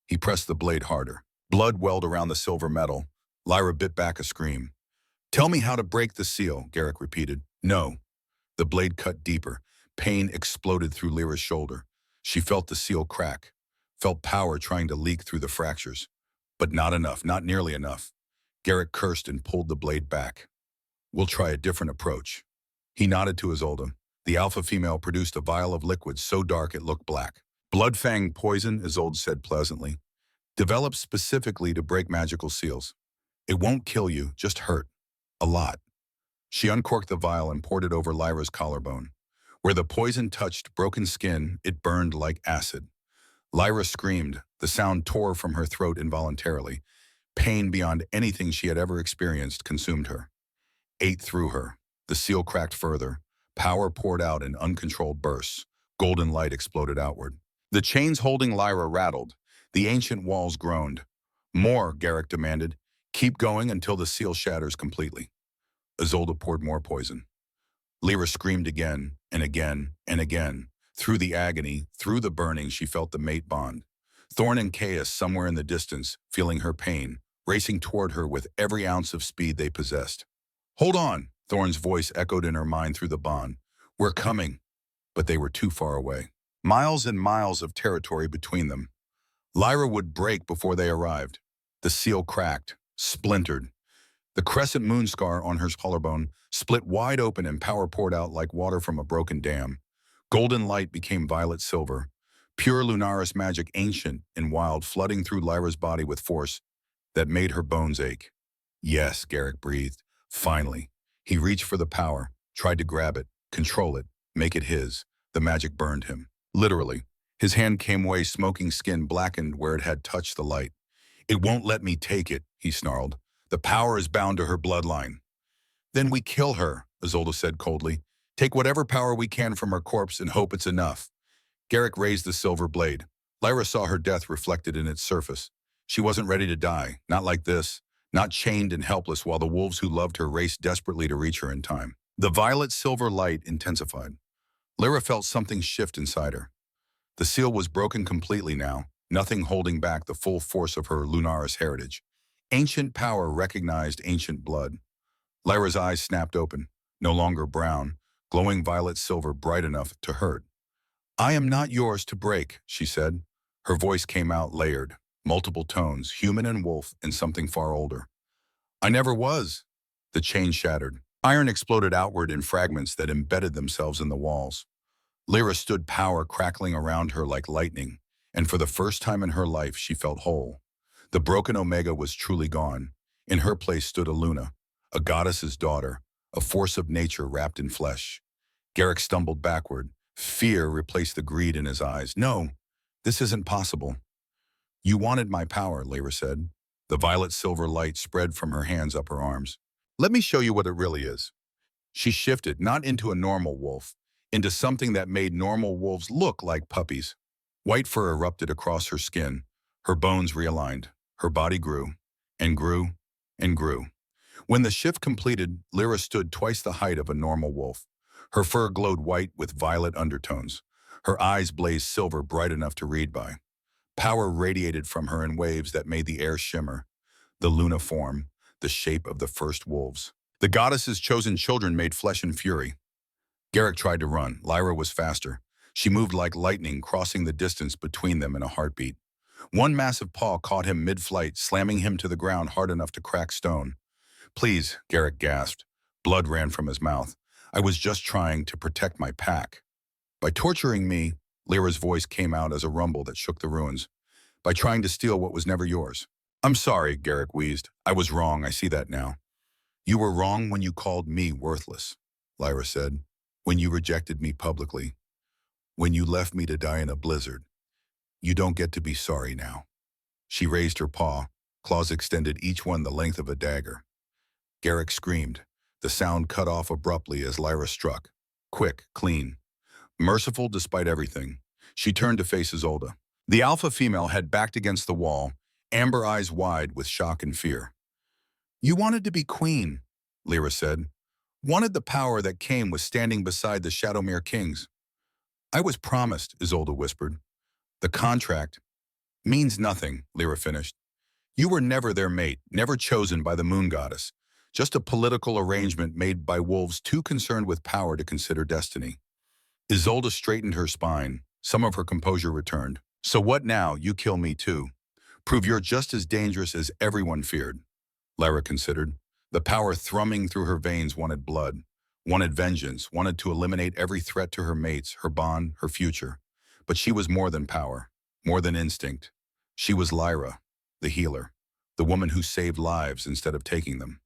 He pressed the blade harder. Blood welled around the silver metal. Lyra bit back a scream. Tell me how to break the seal, Garrick repeated. No. The blade cut deeper. Pain exploded through Lyra's shoulder. She felt the seal crack, felt power trying to leak through the fractures. But not enough, not nearly enough. Garrick cursed and pulled the blade back. We'll try a different approach. He nodded to Isolde. The alpha female produced a vial of liquid so dark it looked black. Bloodfang poison, Isolde said pleasantly. Developed specifically to break magical seals. It won't kill you, just hurt. A lot. She uncorked the vial and poured it over Lyra's collarbone. Where the poison touched broken skin, it burned like acid. Lyra screamed. The sound tore from her throat involuntarily. Pain beyond anything she had ever experienced consumed her. Ate through her. The seal cracked further. Power poured out in uncontrolled bursts. Golden light exploded outward. The chains holding Lyra rattled. The ancient walls groaned. More, Garrick demanded. Keep going until the seal shatters completely. Isolde poured more poison. Lyra screamed again and again and again. Through the agony, through the burning, she felt the mate bond. Thorn and Caius, somewhere in the distance, feeling her pain, racing toward her with every ounce of speed they possessed. Hold on, Thorn's voice echoed in her mind through the bond. We're coming. But they were too far away. Miles and miles of territory between them. Lyra would break before they arrived. The seal cracked, splintered. The crescent moon scar on her collarbone split wide open and power poured out like water from a broken dam. Golden light became violet silver. Pure Lunaris magic, ancient and wild, flooding through Lyra's body with force that made her bones ache. Yes, Garrick breathed. Finally. He reached for the power, tried to grab it, control it, make it his. The magic burned him. Literally. His hand came away, smoking skin blackened where it had touched the light. It won't let me take it, he snarled. The power is bound to her bloodline. Then we kill her, Isolde said coldly. Take whatever power we can from her corpse and hope it's enough. Garrick raised the silver blade. Lyra saw her death reflected in its surface. She wasn't ready to die, not like this, not chained and helpless while the wolves who loved her raced desperately to reach her in time. The violet silver light intensified. Lyra felt something shift inside her. The seal was broken completely now, nothing holding back the full force of her Lunaris heritage. Ancient power recognized ancient blood. Lyra's eyes snapped open, no longer brown, glowing violet silver bright enough to hurt. I am not yours to break, she said. Her voice came out layered, multiple tones, human and wolf, and something far older. I never was. The chain shattered. Iron exploded outward in fragments that embedded themselves in the walls. Lyra stood, power crackling around her like lightning, and for the first time in her life she felt whole. The broken Omega was truly gone. In her place stood a Luna, a goddess's daughter, a force of nature wrapped in flesh. Garrick stumbled backward. Fear replaced the greed in his eyes. No, this isn't possible. You wanted my power, Lyra said. The violet silver light spread from her hands up her arms. Let me show you what it really is. She shifted, not into a normal wolf, into something that made normal wolves look like puppies. White fur erupted across her skin. Her bones realigned. Her body grew, and grew, and grew. When the shift completed, Lyra stood twice the height of a normal wolf. Her fur glowed white with violet undertones. Her eyes blazed silver bright enough to read by. Power radiated from her in waves that made the air shimmer. the Luna form, the shape of the first wolves. The goddess's chosen children made flesh and fury. Garrick tried to run. Lyra was faster. She moved like lightning, crossing the distance between them in a heartbeat. One massive paw caught him mid-flight, slamming him to the ground hard enough to crack stone. "Please," Garrick gasped. Blood ran from his mouth. "I was just trying to protect my pack." "By torturing me," Lyra's voice came out as a rumble that shook the ruins. "By trying to steal what was never yours." "I'm sorry," Garrick wheezed. "I was wrong, I see that now." "You were wrong when you called me worthless," Lyra said. "When you rejected me publicly. When you left me to die in a blizzard. You don't get to be sorry now." She raised her paw, claws extended, each one the length of a dagger. Garrick screamed. The sound cut off abruptly as Lyra struck. Quick, clean. Merciful despite everything. She turned to face Isolde. The alpha female had backed against the wall, amber eyes wide with shock and fear. "You wanted to be queen," Lyra said. "Wanted the power that came with standing beside the Shadowmere kings." "I was promised," Isolde whispered. "The contract means nothing," Lyra finished. "You were never their mate, never chosen by the moon goddess. Just a political arrangement made by wolves too concerned with power to consider destiny." Isolde straightened her spine. Some of her composure returned. "So what now? You kill me too. Prove you're just as dangerous as everyone feared." Lyra considered. The power thrumming through her veins wanted blood, wanted vengeance, wanted to eliminate every threat to her mates, her bond, her future. But she was more than power, more than instinct. She was Lyra, the healer, the woman who saved lives instead of taking them.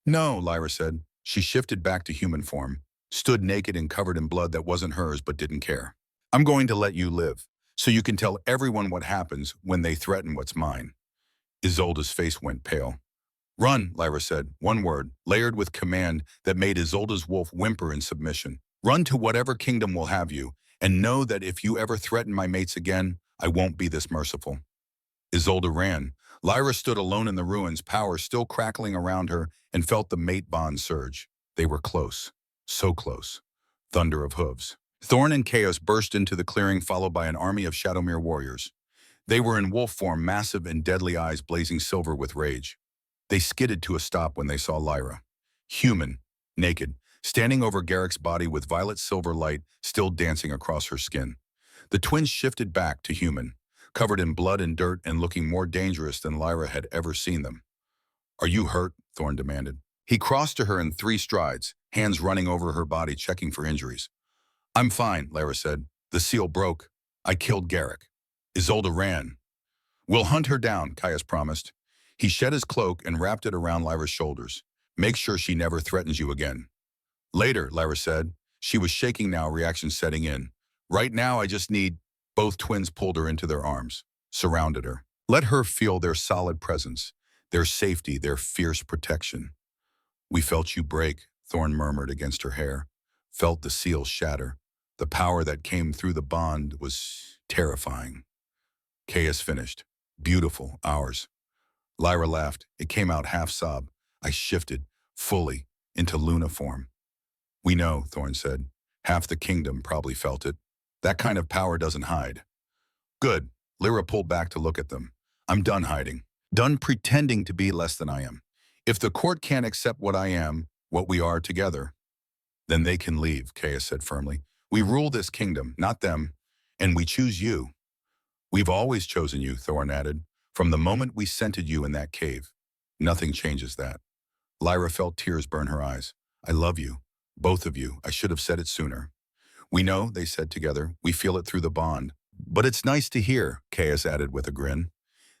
"No," Lyra said. She shifted back to human form, stood naked and covered in blood that wasn't hers but didn't care. "I'm going to let you live, so you can tell everyone what happens when they threaten what's mine." Isolde's face went pale. "Run," Lyra said, one word, layered with command that made Isolde's wolf whimper in submission. "Run to whatever kingdom will have you, and know that if you ever threaten my mates again, I won't be this merciful." Isolde ran. Lyra stood alone in the ruins, power still crackling around her, and felt the mate bond surge. They were close. So close. Thunder of hooves. Thorn and Chaos burst into the clearing, followed by an army of Shadowmere warriors. They were in wolf form, massive and deadly eyes blazing silver with rage. They skidded to a stop when they saw Lyra. Human, naked, standing over Garrick's body with violet silver light still dancing across her skin. The twins shifted back to human, covered in blood and dirt and looking more dangerous than Lyra had ever seen them. "Are you hurt?" Thorn demanded. He crossed to her in 3 strides, hands running over her body, checking for injuries. "I'm fine," Lyra said. "The seal broke. I killed Garrick." Isolde ran. "We'll hunt her down," Caius promised. He shed his cloak and wrapped it around Lyra's shoulders. "Make sure she never threatens you again." "Later," Lyra said. She was shaking now, reaction setting in. "Right now I just need—" Both twins pulled her into their arms, surrounded her. Let her feel their solid presence, their safety, their fierce protection. "We felt you break," Thorn murmured against her hair. Felt the seal shatter. The power that came through the bond was terrifying. Caius finished. "Beautiful, ours." Lyra laughed. It came out half-sob. I shifted, fully, into Luna form. "We know," Thorn said. "Half the kingdom probably felt it. That kind of power doesn't hide." "Good." Lyra pulled back to look at them. "I'm done hiding. Done pretending to be less than I am. If the court can't accept what I am, what we are together, then they can leave," Caius said firmly. "We rule this kingdom, not them, and we choose you." "We've always chosen you," Thorn added, "from the moment we scented you in that cave. Nothing changes that." Lyra felt tears burn her eyes. "I love you, both of you. I should have said it sooner." "We know," they said together. "We feel it through the bond." "But it's nice to hear," Caius added with a grin.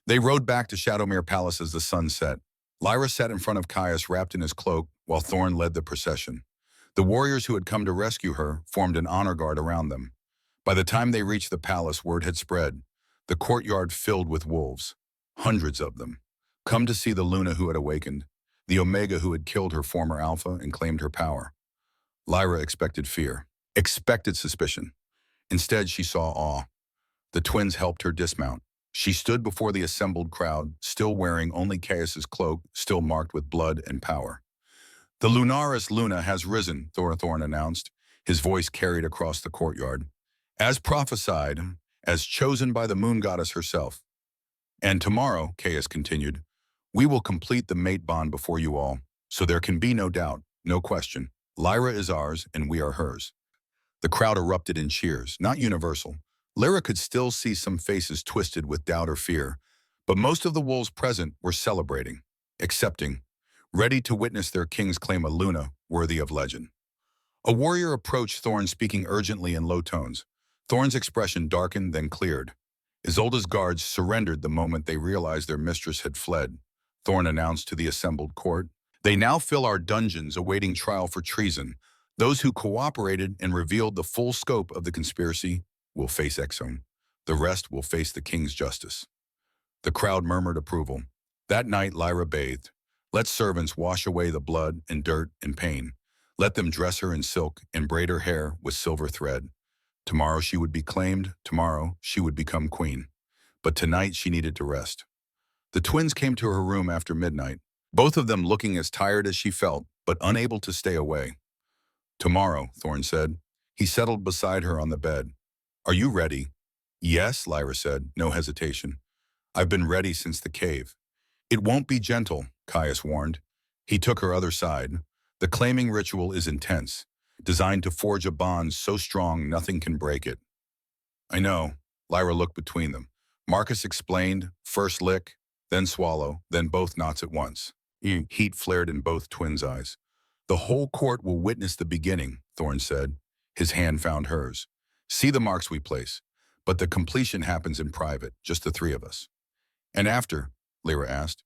They rode back to Shadowmere Palace as the sun set. Lyra sat in front of Caius wrapped in his cloak, while Thorn led the procession. The warriors who had come to rescue her formed an honor guard around them. By the time they reached the palace, word had spread. The courtyard filled with wolves. Hundreds of them. Come to see the Luna who had awakened, the Omega who had killed her former Alpha and claimed her power. Lyra expected fear, expected suspicion. Instead, she saw awe. The twins helped her dismount. She stood before the assembled crowd, still wearing only Caius's cloak, still marked with blood and power. "The Lunaris Luna has risen," Thorn announced, his voice carried across the courtyard. "As prophesied, as chosen by the moon goddess herself. And tomorrow," Caius continued, We will complete the mate bond before you all, so there can be no doubt, no question. Lyra is ours and we are hers. The crowd erupted in cheers, not universal. Lyra could still see some faces twisted with doubt or fear, but most of the wolves present were celebrating, accepting, ready to witness their king's claim a Luna worthy of legend. A warrior approached Thorn speaking urgently in low tones. Thorn's expression darkened, then cleared. Isolde's guards surrendered the moment they realized their mistress had fled. Thorn announced to the assembled court. They now fill our dungeons awaiting trial for treason. Those who cooperated and revealed the full scope of the conspiracy will face exile. The rest will face the king's justice. The crowd murmured approval. That night Lyra bathed. Let servants wash away the blood and dirt and pain. Let them dress her in silk and braid her hair with silver thread. Tomorrow she would be claimed, tomorrow she would become queen. But tonight she needed to rest. The twins came to her room after midnight, both of them looking as tired as she felt, but unable to stay away. Tomorrow, Thorn said. He settled beside her on the bed. Are you ready? Yes, Lyra said, no hesitation. I've been ready since the cave. It won't be gentle, Caius warned. He took her other side. The claiming ritual is intense, designed to forge a bond so strong nothing can break it. I know. Lyra looked between them. Marcus explained, first lick, then swallow, then both knots at once. Heat flared in both twins' eyes. The whole court will witness the beginning, Thorn said. His hand found hers. See the marks we place, but the completion happens in private, just the three of us. And after, Lyra asked.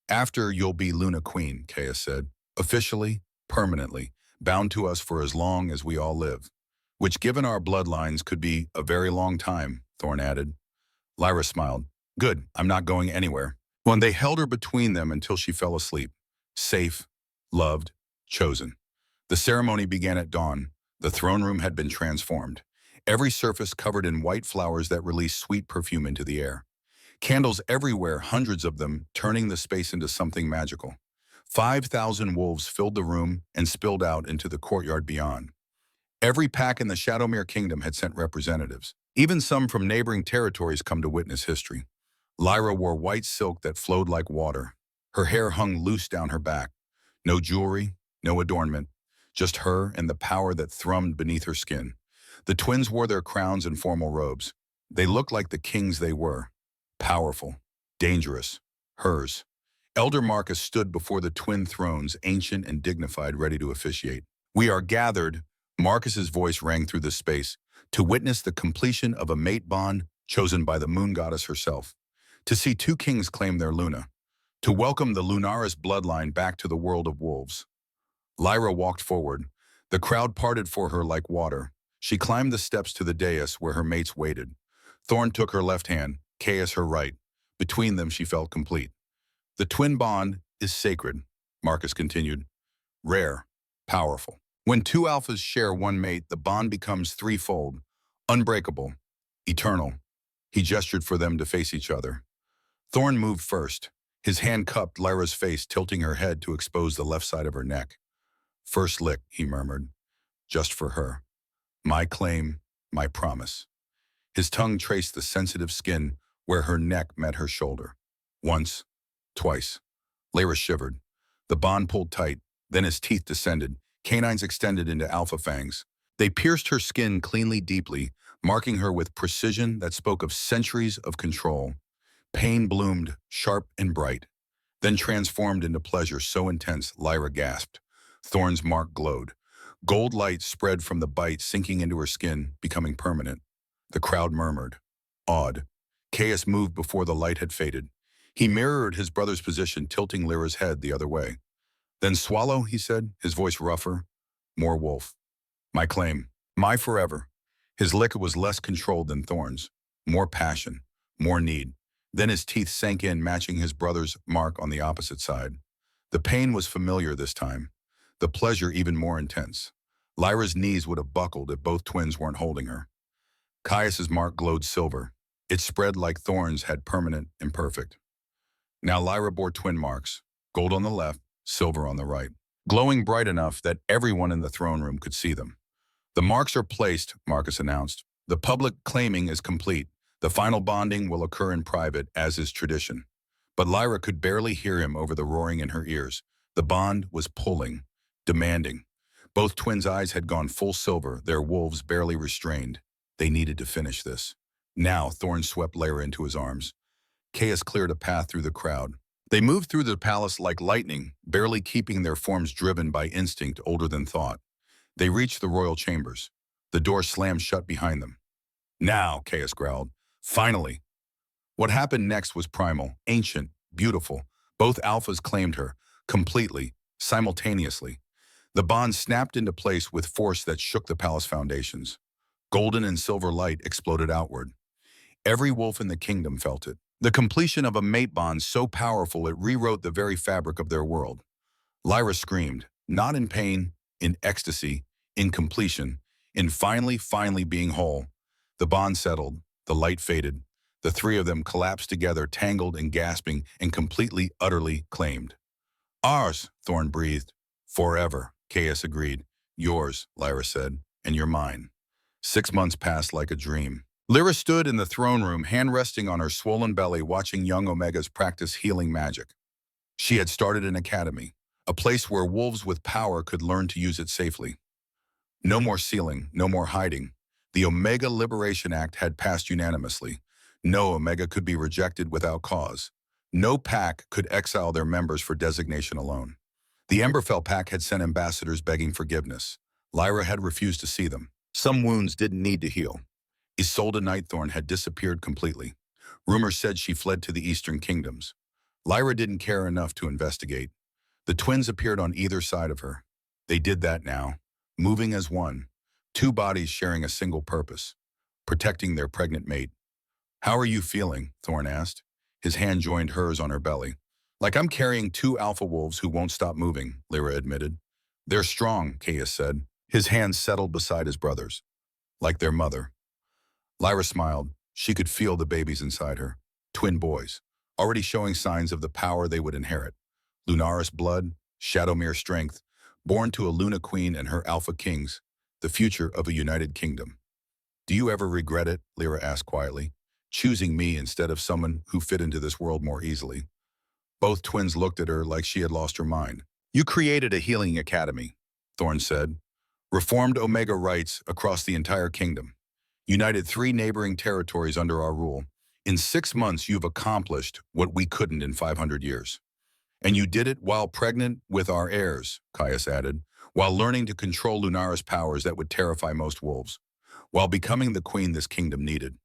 After you'll be Luna Queen, Caius said. Officially, permanently, bound to us for as long as we all live. Which given our bloodlines could be a very long time, Thorn added. Lyra smiled. Good, I'm not going anywhere. When they held her between them until she fell asleep. Safe, loved, chosen. The ceremony began at dawn. The throne room had been transformed. Every surface covered in white flowers that released sweet perfume into the air. Candles everywhere, hundreds of them, turning the space into something magical. 5,000 wolves filled the room and spilled out into the courtyard beyond. Every pack in the Shadowmere Kingdom had sent representatives. Even some from neighboring territories come to witness history. Lyra wore white silk that flowed like water. Her hair hung loose down her back. No jewelry, no adornment, just her and the power that thrummed beneath her skin. The twins wore their crowns and formal robes. They looked like the kings they were. Powerful, dangerous, hers. Elder Marcus stood before the twin thrones, ancient and dignified, ready to officiate. We are gathered, Marcus's voice rang through the space, to witness the completion of a mate bond chosen by the moon goddess herself. To see two kings claim their Luna. To welcome the Lunaris bloodline back to the world of wolves. Lyra walked forward. The crowd parted for her like water. She climbed the steps to the dais where her mates waited. Thorn took her left hand, Caius her right. Between them she felt complete. The twin bond is sacred, Marcus continued. Rare, powerful. When two alphas share one mate, the bond becomes threefold, unbreakable, eternal. He gestured for them to face each other. Thorn moved first. His hand cupped Lyra's face, tilting her head to expose the left side of her neck. First lick, he murmured, just for her. My claim, my promise. His tongue traced the sensitive skin where her neck met her shoulder. Once, twice. Lyra shivered. The bond pulled tight, then his teeth descended, canines extended into alpha fangs. They pierced her skin cleanly, deeply, marking her with precision that spoke of centuries of control. Pain bloomed, sharp and bright, then transformed into pleasure so intense Lyra gasped. Thorn's mark glowed. Gold light spread from the bite, sinking into her skin, becoming permanent. The crowd murmured, awed. Caius moved before the light had faded. He mirrored his brother's position, tilting Lyra's head the other way. Then swallow, he said, his voice rougher. More wolf. My claim. My forever. His lick was less controlled than Thorn's. More passion. More need. Then his teeth sank in, matching his brother's mark on the opposite side. The pain was familiar this time. The pleasure even more intense. Lyra's knees would have buckled if both twins weren't holding her. Caius's mark glowed silver. It spread like Thorn's had permanent, imperfect. Now Lyra bore twin marks, gold on the left, silver on the right, glowing bright enough that everyone in the throne room could see them. The marks are placed, Marcus announced. The public claiming is complete. The final bonding will occur in private, as is tradition. But Lyra could barely hear him over the roaring in her ears. The bond was pulling, demanding. Both twins' eyes had gone full silver, their wolves barely restrained. They needed to finish this. Now, Thorn swept Lyra into his arms. Chaos cleared a path through the crowd. They moved through the palace like lightning, barely keeping their forms driven by instinct older than thought. They reached the royal chambers. The door slammed shut behind them. Now, Chaos growled. Finally. What happened next was primal, ancient, beautiful. Both alphas claimed her, completely, simultaneously. The bond snapped into place with force that shook the palace foundations. Golden and silver light exploded outward. Every wolf in the kingdom felt it. The completion of a mate bond so powerful it rewrote the very fabric of their world. Lyra screamed, not in pain, in ecstasy, in completion, in finally being whole. The bond settled, the light faded. The three of them collapsed together, tangled and gasping, and completely, utterly claimed. Ours, Thorn breathed. Forever, Chaos agreed. Yours, Lyra said, and you're mine. 6 months passed like a dream. Lyra stood in the throne room, hand resting on her swollen belly, watching young Omegas practice healing magic. She had started an academy, a place where wolves with power could learn to use it safely. No more sealing, no more hiding. The Omega Liberation Act had passed unanimously. No Omega could be rejected without cause. No pack could exile their members for designation alone. The Emberfell pack had sent ambassadors begging forgiveness. Lyra had refused to see them. Some wounds didn't need to heal. Isolde Nightthorn had disappeared completely. Rumors said she fled to the Eastern Kingdoms. Lyra didn't care enough to investigate. The twins appeared on either side of her. They did that now, moving as one, two bodies sharing a single purpose, protecting their pregnant mate. How are you feeling? Thorn asked. His hand joined hers on her belly. Like I'm carrying two alpha wolves who won't stop moving, Lyra admitted. They're strong, Chaos said. His hands settled beside his brother's, like their mother. Lyra smiled. She could feel the babies inside her. Twin boys, already showing signs of the power they would inherit. Lunaris blood, Shadowmere strength, born to a Luna Queen and her Alpha Kings, the future of a united kingdom. Do you ever regret it? Lyra asked quietly. Choosing me instead of someone who fit into this world more easily. Both twins looked at her like she had lost her mind. You created a healing academy, Thorn said. Reformed Omega rights across the entire kingdom. United 3 neighboring territories under our rule. In 6 months, you've accomplished what we couldn't in 500 years. And you did it while pregnant with our heirs, Caius added, while learning to control Lunaris powers that would terrify most wolves, while becoming the queen this kingdom needed.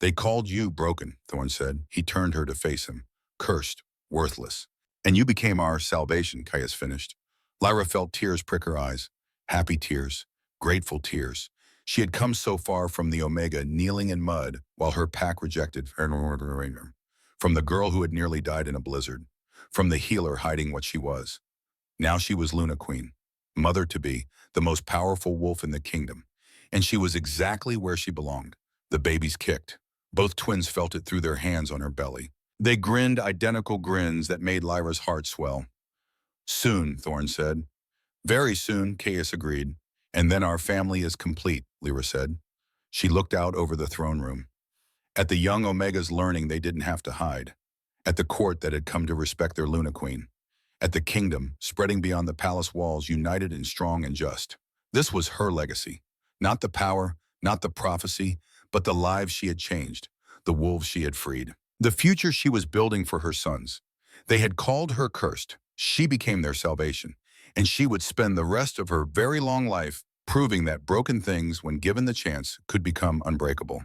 They called you broken, Thorn said. He turned her to face him. Cursed, worthless. And you became our salvation, Caius finished. Lyra felt tears prick her eyes. Happy tears, grateful tears. She had come so far from the Omega kneeling in mud while her pack rejected her. From the girl who had nearly died in a blizzard. From the healer hiding what she was. Now she was Luna Queen, mother-to-be, the most powerful wolf in the kingdom. And she was exactly where she belonged. The babies kicked. Both twins felt it through their hands on her belly. They grinned identical grins that made Lyra's heart swell. Soon, Thorn said. Very soon, Caius agreed. And then our family is complete, Lyra said. She looked out over the throne room. At the young Omegas learning they didn't have to hide. At the court that had come to respect their Luna Queen. At the kingdom, spreading beyond the palace walls, united and strong and just. This was her legacy. Not the power, not the prophecy, but the lives she had changed, the wolves she had freed. The future she was building for her sons. They had called her cursed. She became their salvation. And she would spend the rest of her very long life proving that broken things, when given the chance, could become unbreakable.